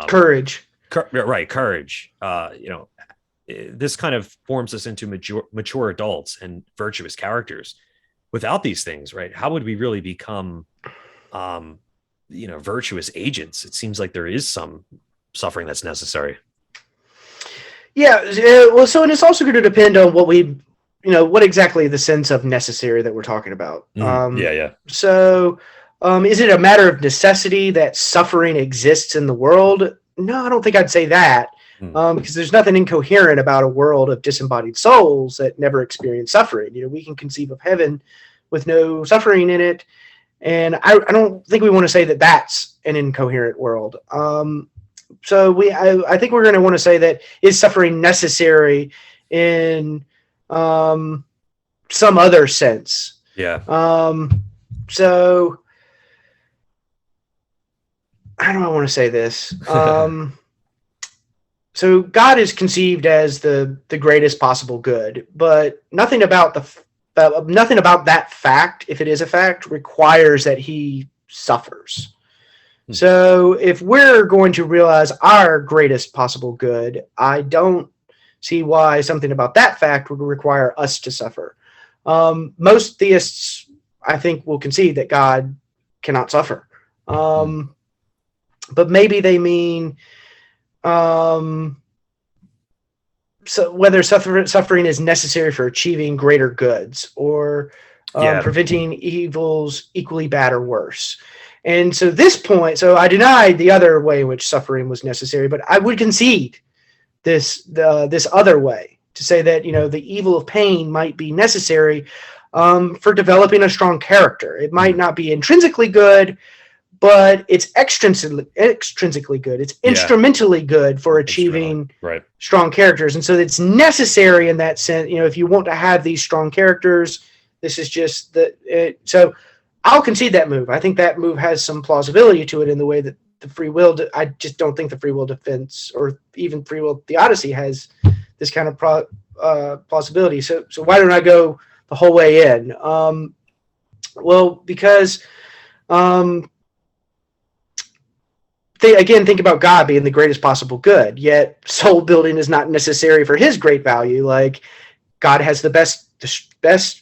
courage.
Courage. This kind of forms us into mature adults and virtuous characters. Without these things, right, how would we really become, virtuous agents? It seems like there is some suffering that's necessary.
Yeah. Well, so, and it's also going to depend on what exactly the sense of necessary that we're talking about.
Yeah.
So, is it a matter of necessity that suffering exists in the world? No, I don't think I'd say that. Because there's nothing incoherent about a world of disembodied souls that never experience suffering. We can conceive of heaven with no suffering in it, and I don't think we want to say that that's an incoherent world. So I think we're going to want to say that is suffering necessary in some other sense.
Yeah.
So how do I want to say this? So God is conceived as the greatest possible good, but nothing about that fact, if it is a fact, requires that he suffers. So if we're going to realize our greatest possible good, I don't see why something about that fact would require us to suffer. Most theists, I think, will concede that God cannot suffer. But maybe they mean so whether suffering is necessary for achieving greater goods or preventing evils equally bad or worse. And so so I denied the other way in which suffering was necessary, but I would concede this other way to say that, the evil of pain might be necessary for developing a strong character. It might not be intrinsically good, but it's extrinsically good. It's instrumentally good for achieving strong characters. And so it's necessary in that sense. If you want to have these strong characters, this is just so I'll concede that move. I think that move has some plausibility to it in the way that the free will, I just don't think the free will defense or even free will theodicy has this kind of plausibility. So why don't I go the whole way in? Well, because think about God being the greatest possible good, yet soul building is not necessary for his great value. Like, God has the best,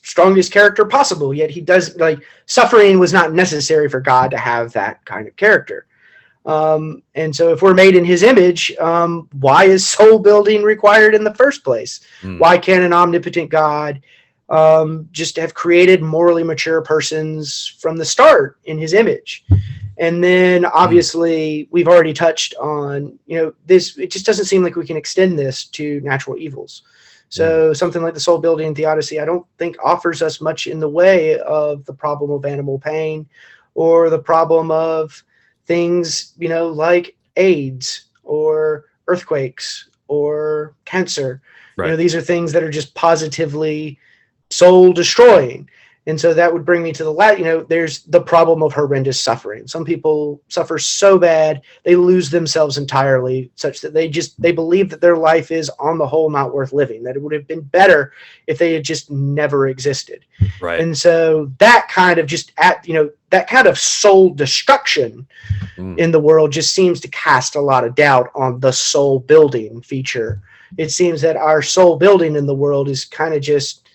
strongest character possible, yet he does, suffering was not necessary for God to have that kind of character. And so if we're made in his image, why is soul building required in the first place? Why can't an omnipotent God just have created morally mature persons from the start in his image? And then obviously we've already touched on, this, it just doesn't seem like we can extend this to natural evils. So something like the soul building theodicy, I don't think offers us much in the way of the problem of animal pain or the problem of things, like AIDS or earthquakes or cancer.
Right.
These are things that are just positively soul destroying. And so that would bring me to the last, there's the problem of horrendous suffering. Some people suffer so bad, they lose themselves entirely, such that they believe that their life is on the whole not worth living, that it would have been better if they had just never existed.
Right.
And so that kind of that kind of soul destruction in the world just seems to cast a lot of doubt on the soul building feature. It seems that our soul building in the world is kind of just,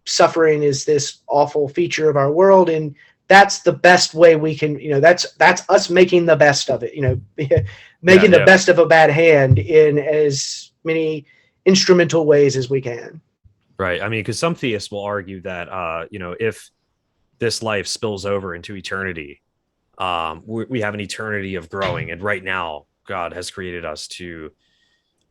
suffering is this awful feature of our world, and that's the best way we can, that's us making the best of it, making the best of a bad hand in as many instrumental ways as we can.
Right. I mean, because some theists will argue that if this life spills over into eternity, we have an eternity of growing, and right now God has created us to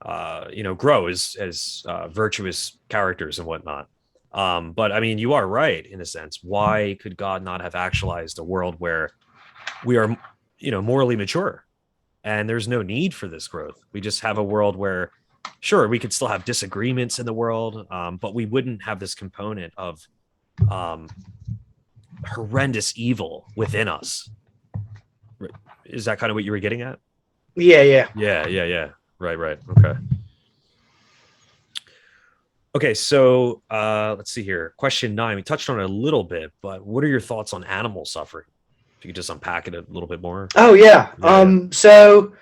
grow as virtuous characters and whatnot. But I mean, you are right in a sense. Why could God not have actualized a world where we are, morally mature and there's no need for this growth? We just have a world where, sure, we could still have disagreements in the world, but we wouldn't have this component of horrendous evil within us. Is that kind of what you were getting at?
Yeah.
Right. Okay, so let's see here. Question 9. We touched on it a little bit, but what are your thoughts on animal suffering? If you could just unpack it a little bit more.
Oh, yeah. So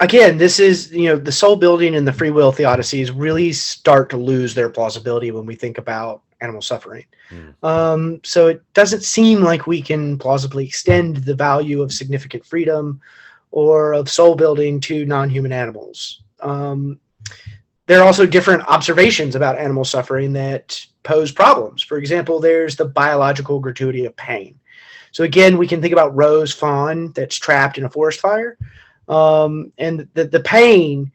again, this is, the soul building and the free will theodicies really start to lose their plausibility when we think about animal suffering. So it doesn't seem like we can plausibly extend the value of significant freedom or of soul building to non-human animals. There are also different observations about animal suffering that pose problems. For example, there's the biological gratuity of pain. So again, we can think about Roe's fawn that's trapped in a forest fire. And the pain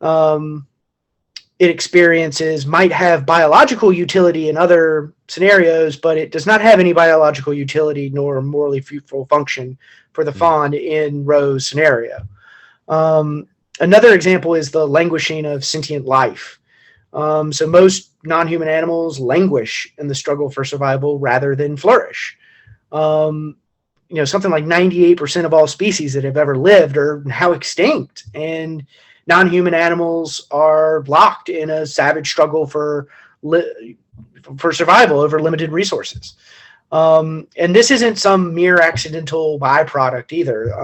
it experiences might have biological utility in other scenarios, but it does not have any biological utility nor morally fruitful function for the fawn in Roe's scenario. Another example is the languishing of sentient life. So most non-human animals languish in the struggle for survival rather than flourish. Something like 98% of all species that have ever lived are now extinct, and non-human animals are locked in a savage struggle for survival over limited resources. And this isn't some mere accidental byproduct either.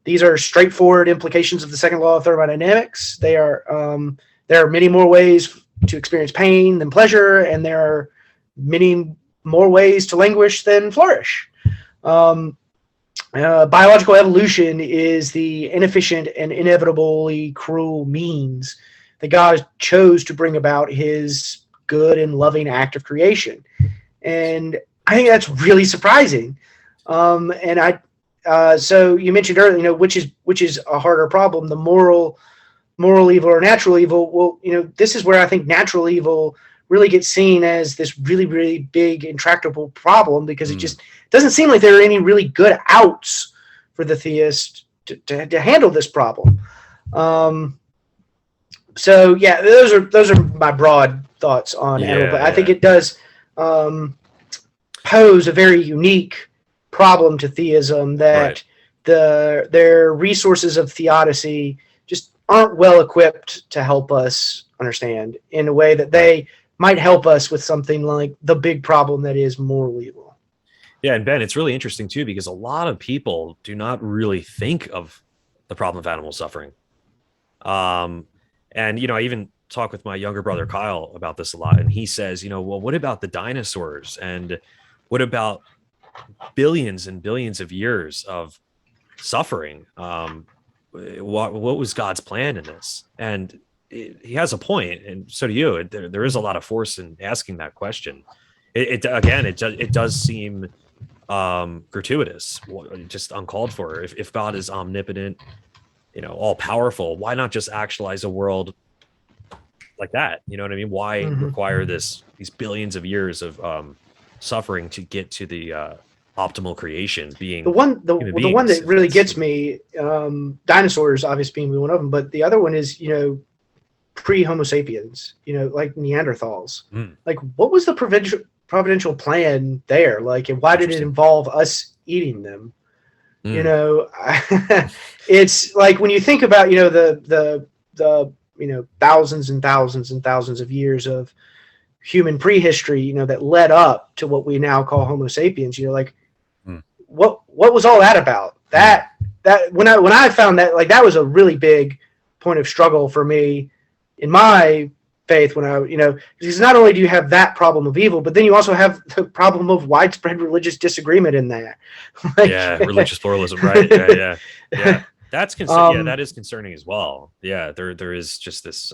These are straightforward implications of the second law of thermodynamics. There are many more ways to experience pain than pleasure, and there are many more ways to languish than flourish. Biological evolution is the inefficient and inevitably cruel means that God chose to bring about his good and loving act of creation. And I think that's really surprising. So you mentioned earlier, which is a harder problem, the moral evil or natural evil. Well, this is where I think natural evil really gets seen as this really, really big, intractable problem, because it just doesn't seem like there are any really good outs for the theist to handle this problem. So yeah, those are my broad thoughts on animal. But I think it does pose a very unique problem to theism, that their resources of theodicy just aren't well equipped to help us understand in a way that they might help us with something like the big problem that is moral evil.
Yeah, and Ben, it's really interesting too, because a lot of people do not really think of the problem of animal suffering. And I even talk with my younger brother Kyle about this a lot, and he says, well, what about the dinosaurs, and what about billions and billions of years of suffering? What was God's plan in this? And he has a point, and so do you. There is a lot of force in asking that question. It does seem gratuitous, just uncalled for. If God is omnipotent, all powerful, why not just actualize a world like that? You know what I mean? Why require these billions of years of suffering to get to the optimal creation being
the one that really gets me, dinosaurs obviously being one of them, but the other one is pre-Homo sapiens, like Neanderthals. Like, what was the providential plan there? Like, and why did it involve us eating them? It's like when you think about the thousands and thousands and thousands of years of human prehistory, that led up to what we now call Homo sapiens. What was all that about? That when I found that, like, that was a really big point of struggle for me in my faith, when because not only do you have that problem of evil, but then you also have the problem of widespread religious disagreement in that.
Religious pluralism, right? Yeah. That's that is concerning as well. Yeah, there is just this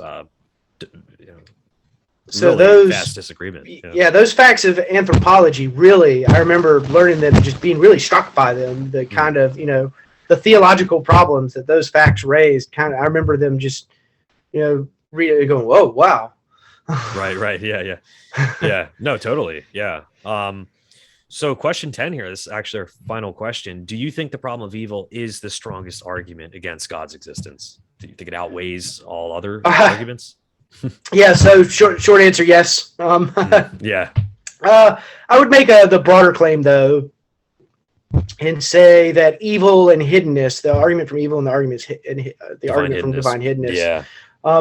so
really
those
vast disagreement.
Those facts of anthropology, really, I remember learning them and just being really struck by them. The kind of the theological problems that those facts raised. I remember them just reading it going, whoa, wow.
Right. Yeah. No, totally. Yeah. So question 10 here, this is actually our final question. Do you think the problem of evil is the strongest argument against God's existence? Do you think it outweighs all other arguments?
Yeah. So short answer, yes.
Yeah.
I would make the broader claim, though, and say that evil and hiddenness, the argument from evil and the argument from divine hiddenness,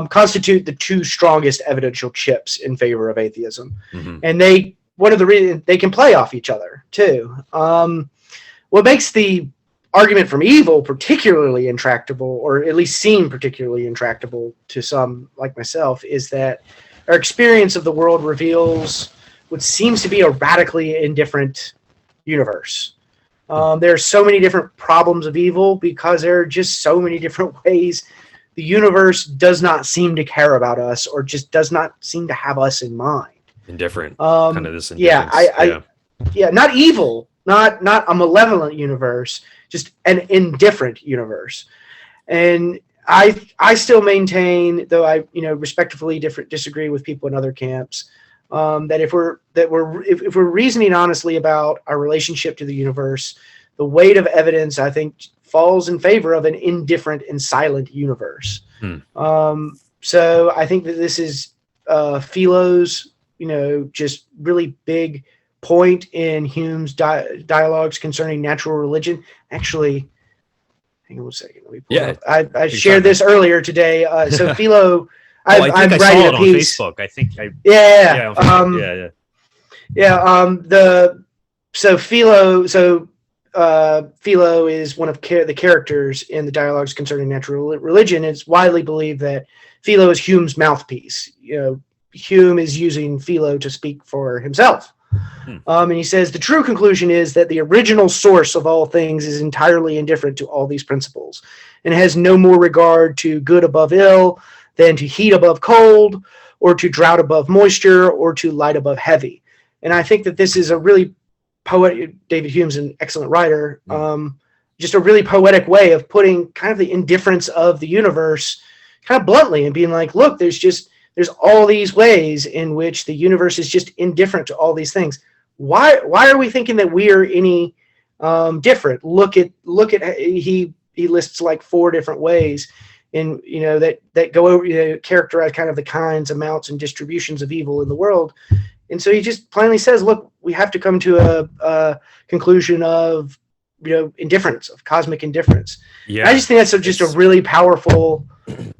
constitute the two strongest evidential chips in favor of atheism. And one of the reasons they can play off each other too. What makes the argument from evil particularly intractable, or at least seem particularly intractable to some like myself, is that our experience of the world reveals what seems to be a radically indifferent universe. There are so many different problems of evil because there are just so many different ways the universe does not seem to care about us, or just does not seem to have us in mind.
Indifferent. Kind of this indifference.
Not evil, not a malevolent universe, just an indifferent universe. And I still maintain, though I respectfully disagree with people in other camps, that if we're reasoning honestly about our relationship to the universe, the weight of evidence, I think, falls in favor of an indifferent and silent universe. So I think that this is Philo's, just really big point in Hume's dialogues concerning natural religion. Actually, hang on a second. Let me pull it up. I shared this earlier today. So Philo,
I think I saw it on Facebook. I think
Philo is one of the characters in the dialogues concerning natural religion. It's widely believed that Philo is Hume's mouthpiece. Hume is using Philo to speak for himself. And he says, the true conclusion is that the original source of all things is entirely indifferent to all these principles, and has no more regard to good above ill than to heat above cold, or to drought above moisture, or to light above heavy. And I think that this is a really poetic, David Hume's an excellent writer, just a really poetic way of putting kind of the indifference of the universe kind of bluntly, and being like, look, there's all these ways in which the universe is just indifferent to all these things. Why are we thinking that we are any different? Look at he lists like 4 different ways in that go over characterize kind of the kinds, amounts, and distributions of evil in the world. And so he just plainly says, look, we have to come to a conclusion of indifference, of cosmic indifference. Yeah, I just think that's just a really powerful.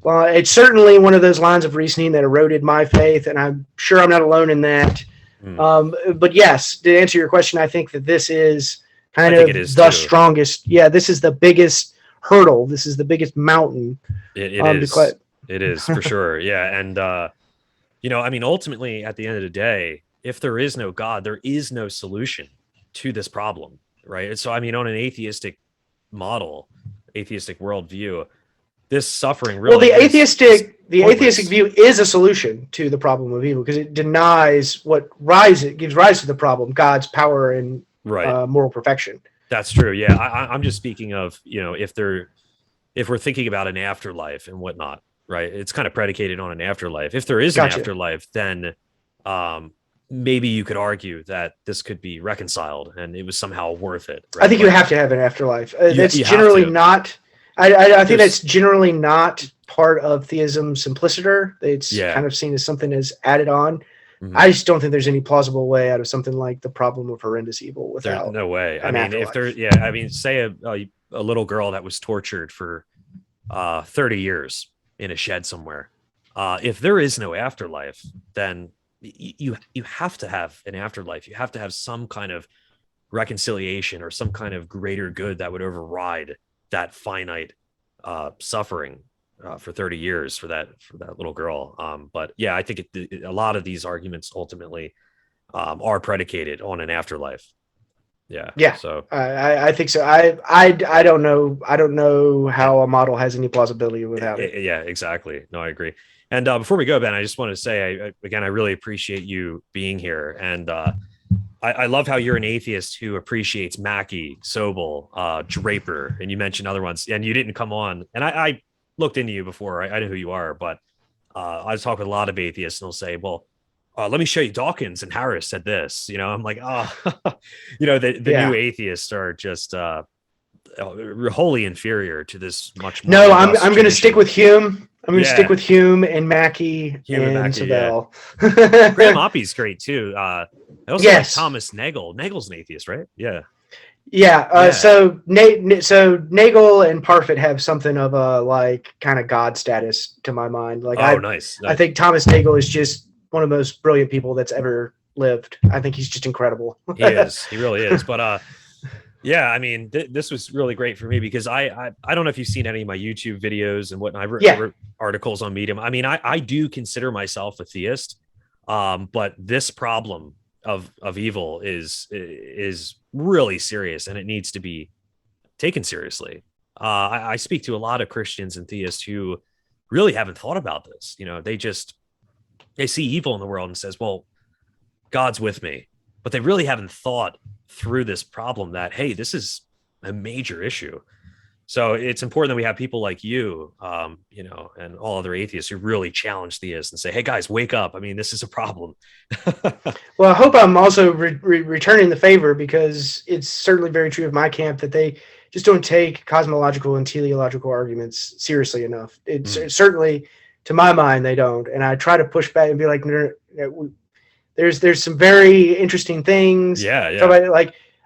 It's certainly one of those lines of reasoning that eroded my faith, and I'm sure I'm not alone in that. But yes, to answer your question, I think that this is kind of the strongest. Yeah, this is the biggest hurdle. This is the biggest mountain.
It is for sure. Yeah, and ultimately, at the end of the day, if there is no God, there is no solution to this problem, right? So, on an atheistic model, atheistic worldview, this suffering really. Well, the atheistic
view is a solution to the problem of evil, because it denies gives rise to the problem, God's power and
Right.
moral perfection.
That's true. Yeah. I'm just speaking of, if we're thinking about an afterlife and whatnot, right? It's kind of predicated on an afterlife. If there is an
Gotcha.
afterlife, then um, maybe you could argue that this could be reconciled and it was somehow worth it. Right?
I think
But
you have to have an afterlife. That's
you have
generally
to.
not. I think
There's,
that's generally not part of theism simpliciter. It's
yeah.
kind of seen as something as added on.
Mhm.
I just don't think there's any plausible way out of something like the problem of horrendous evil
There's
without
no way. I
an
mean, if there,
afterlife.
yeah, I mean, say a little girl that was tortured for 30 years in a shed somewhere. If there is no afterlife, then you have to have an afterlife. You have to have some kind of reconciliation or some kind of greater good that would override that finite suffering for 30 years for that little girl. But yeah, I think a lot of these arguments ultimately are predicated on an afterlife. Yeah.
Yeah,
So
I think so. I don't know. I don't know how a model has any plausibility without it.
yeah, exactly. No, I agree. And before we go, Ben, I just want to say, again, I really appreciate you being here. And I love how you're an atheist who appreciates Mackey, Sobel, Draper, and you mentioned other ones. And you didn't come on. And I looked into you before. I know who you are, but I talk with a lot of atheists and they'll say, well, let me show you Dawkins and Harris said this. I'm like, oh, the new atheists are just wholly inferior to this much more.
No, I'm going to stick with Hume. I'm going to stick with Hume and Mackey and Sobel.
Graham Oppy's great too. I also like Thomas Nagel. Nagel's an atheist, right? Yeah.
Yeah. So Nagel and Parfit have something of a kind of God status to my mind.
Nice.
I think Thomas Nagel is just one of the most brilliant people that's ever lived. I think he's just incredible.
He is. He really is. But yeah, I mean, this was really great for me because I don't know if you've seen any of my YouTube videos and whatnot. I wrote articles on Medium. I mean, I do consider myself a theist, but this problem of evil is really serious and it needs to be taken seriously. I speak to a lot of Christians and theists who really haven't thought about this. They see evil in the world and says, well, God's with me, but they really haven't thought through this problem that, hey, this is a major issue. So it's important that we have people like you, and all other atheists who really challenge theists and say, hey guys, wake up. I mean, this is a problem.
Well, I hope I'm also returning the favor because it's certainly very true of my camp that they just don't take cosmological and teleological arguments seriously enough. It's certainly, to my mind, they don't. And I try to push back and be like, there's some very interesting things.
Yeah.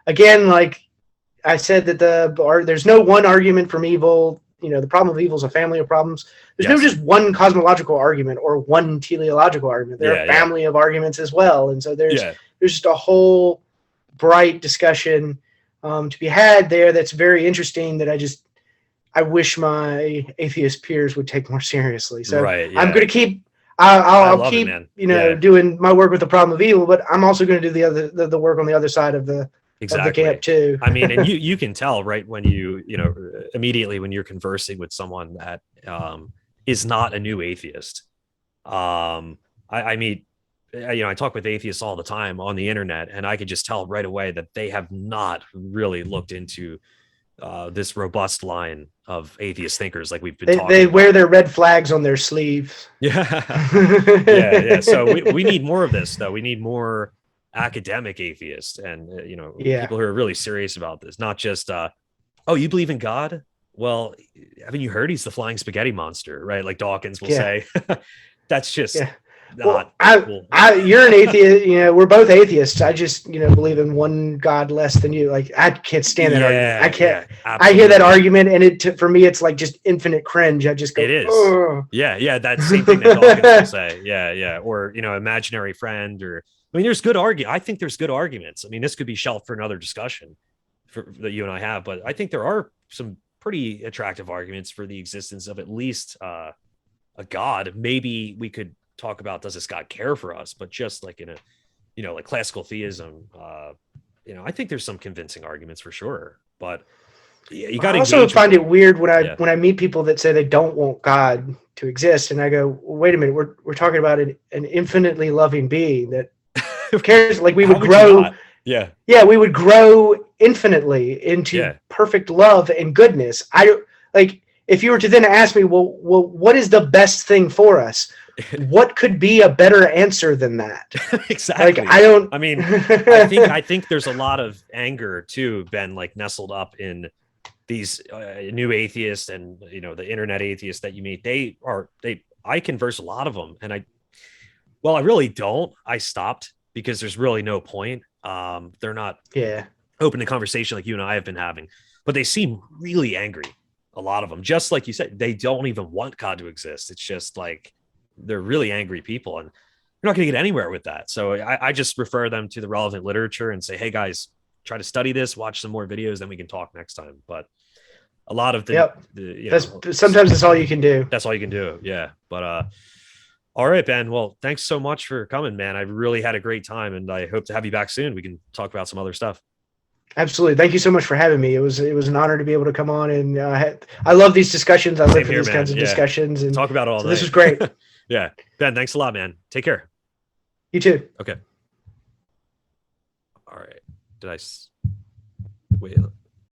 Again, I said that there's no one argument from evil. The problem of evil is a family of problems. There's no just one cosmological argument or one teleological argument. There are a family of arguments as well. And so there's just a whole bright discussion to be had there that's very interesting that I wish my atheist peers would take more seriously. So I'm going to keep I'll keep doing my work with the problem of evil, but I'm also going to do the work on the other side of the camp too.
I mean, and you can tell right when immediately when you're conversing with someone that is not a new atheist. I talk with atheists all the time on the internet, and I could just tell right away that they have not really looked into this robust line of atheist thinkers like we've been talking about.
They wear their red flags on their sleeves.
Yeah. So we need more of this, though. We need more academic atheists and people who are really serious about this, not just you believe in God? Well, haven't you heard he's the flying spaghetti monster, right? Like Dawkins will say. That's just not cool.
You're an atheist. We're both atheists. I just believe in one God less than you. I can't stand that argument. I can't. I hear that argument, and for me, it's like just infinite cringe. I just go.
It is.
Ugh.
Yeah. That same thing that Dawkins will say. Yeah. Or imaginary friend, or there's good I think there's good arguments. I mean, this could be shelved for another discussion that you and I have, but I think there are some pretty attractive arguments for the existence of at least a God. Maybe we could talk about, does this God care for us? But just like in a, like classical theism, I think there's some convincing arguments for sure. But you got to
also find it weird when I meet people that say they don't want God to exist, and I go, wait a minute, we're talking about an infinitely loving being that cares. Like we would grow.
Yeah.
Yeah, we would grow infinitely into
Yeah.
perfect love and goodness. I don't like if you were to then ask me, well, what is the best thing for us? What could be a better answer than that? Like
Exactly.
I don't.
I mean, I think there's a lot of anger too, Ben, like nestled up in these new atheists and the internet atheists that you meet. I converse a lot of them, and I really don't. I stopped because there's really no point. They're not
Yeah.
open to conversation like you and I have been having, but they seem really angry. A lot of them, just like you said, they don't even want God to exist. It's just like they're really angry people, and you're not going to get anywhere with that. So I just refer them to the relevant literature and say, hey guys, try to study this, watch some more videos, then we can talk next time. But a lot of
Yep. Sometimes that's all you can do.
That's all you can do. Yeah. But all right, Ben. Well, thanks so much for coming, man. I really had a great time, and I hope to have you back soon. We can talk about some other stuff.
Absolutely. Thank you so much for having me. It was an honor to be able to come on, and I love these discussions. I live for these kinds of discussions, and
talk about it all night.
This was great.
Yeah, Ben. Thanks a lot, man. Take care.
You too.
Okay. All right. Wait.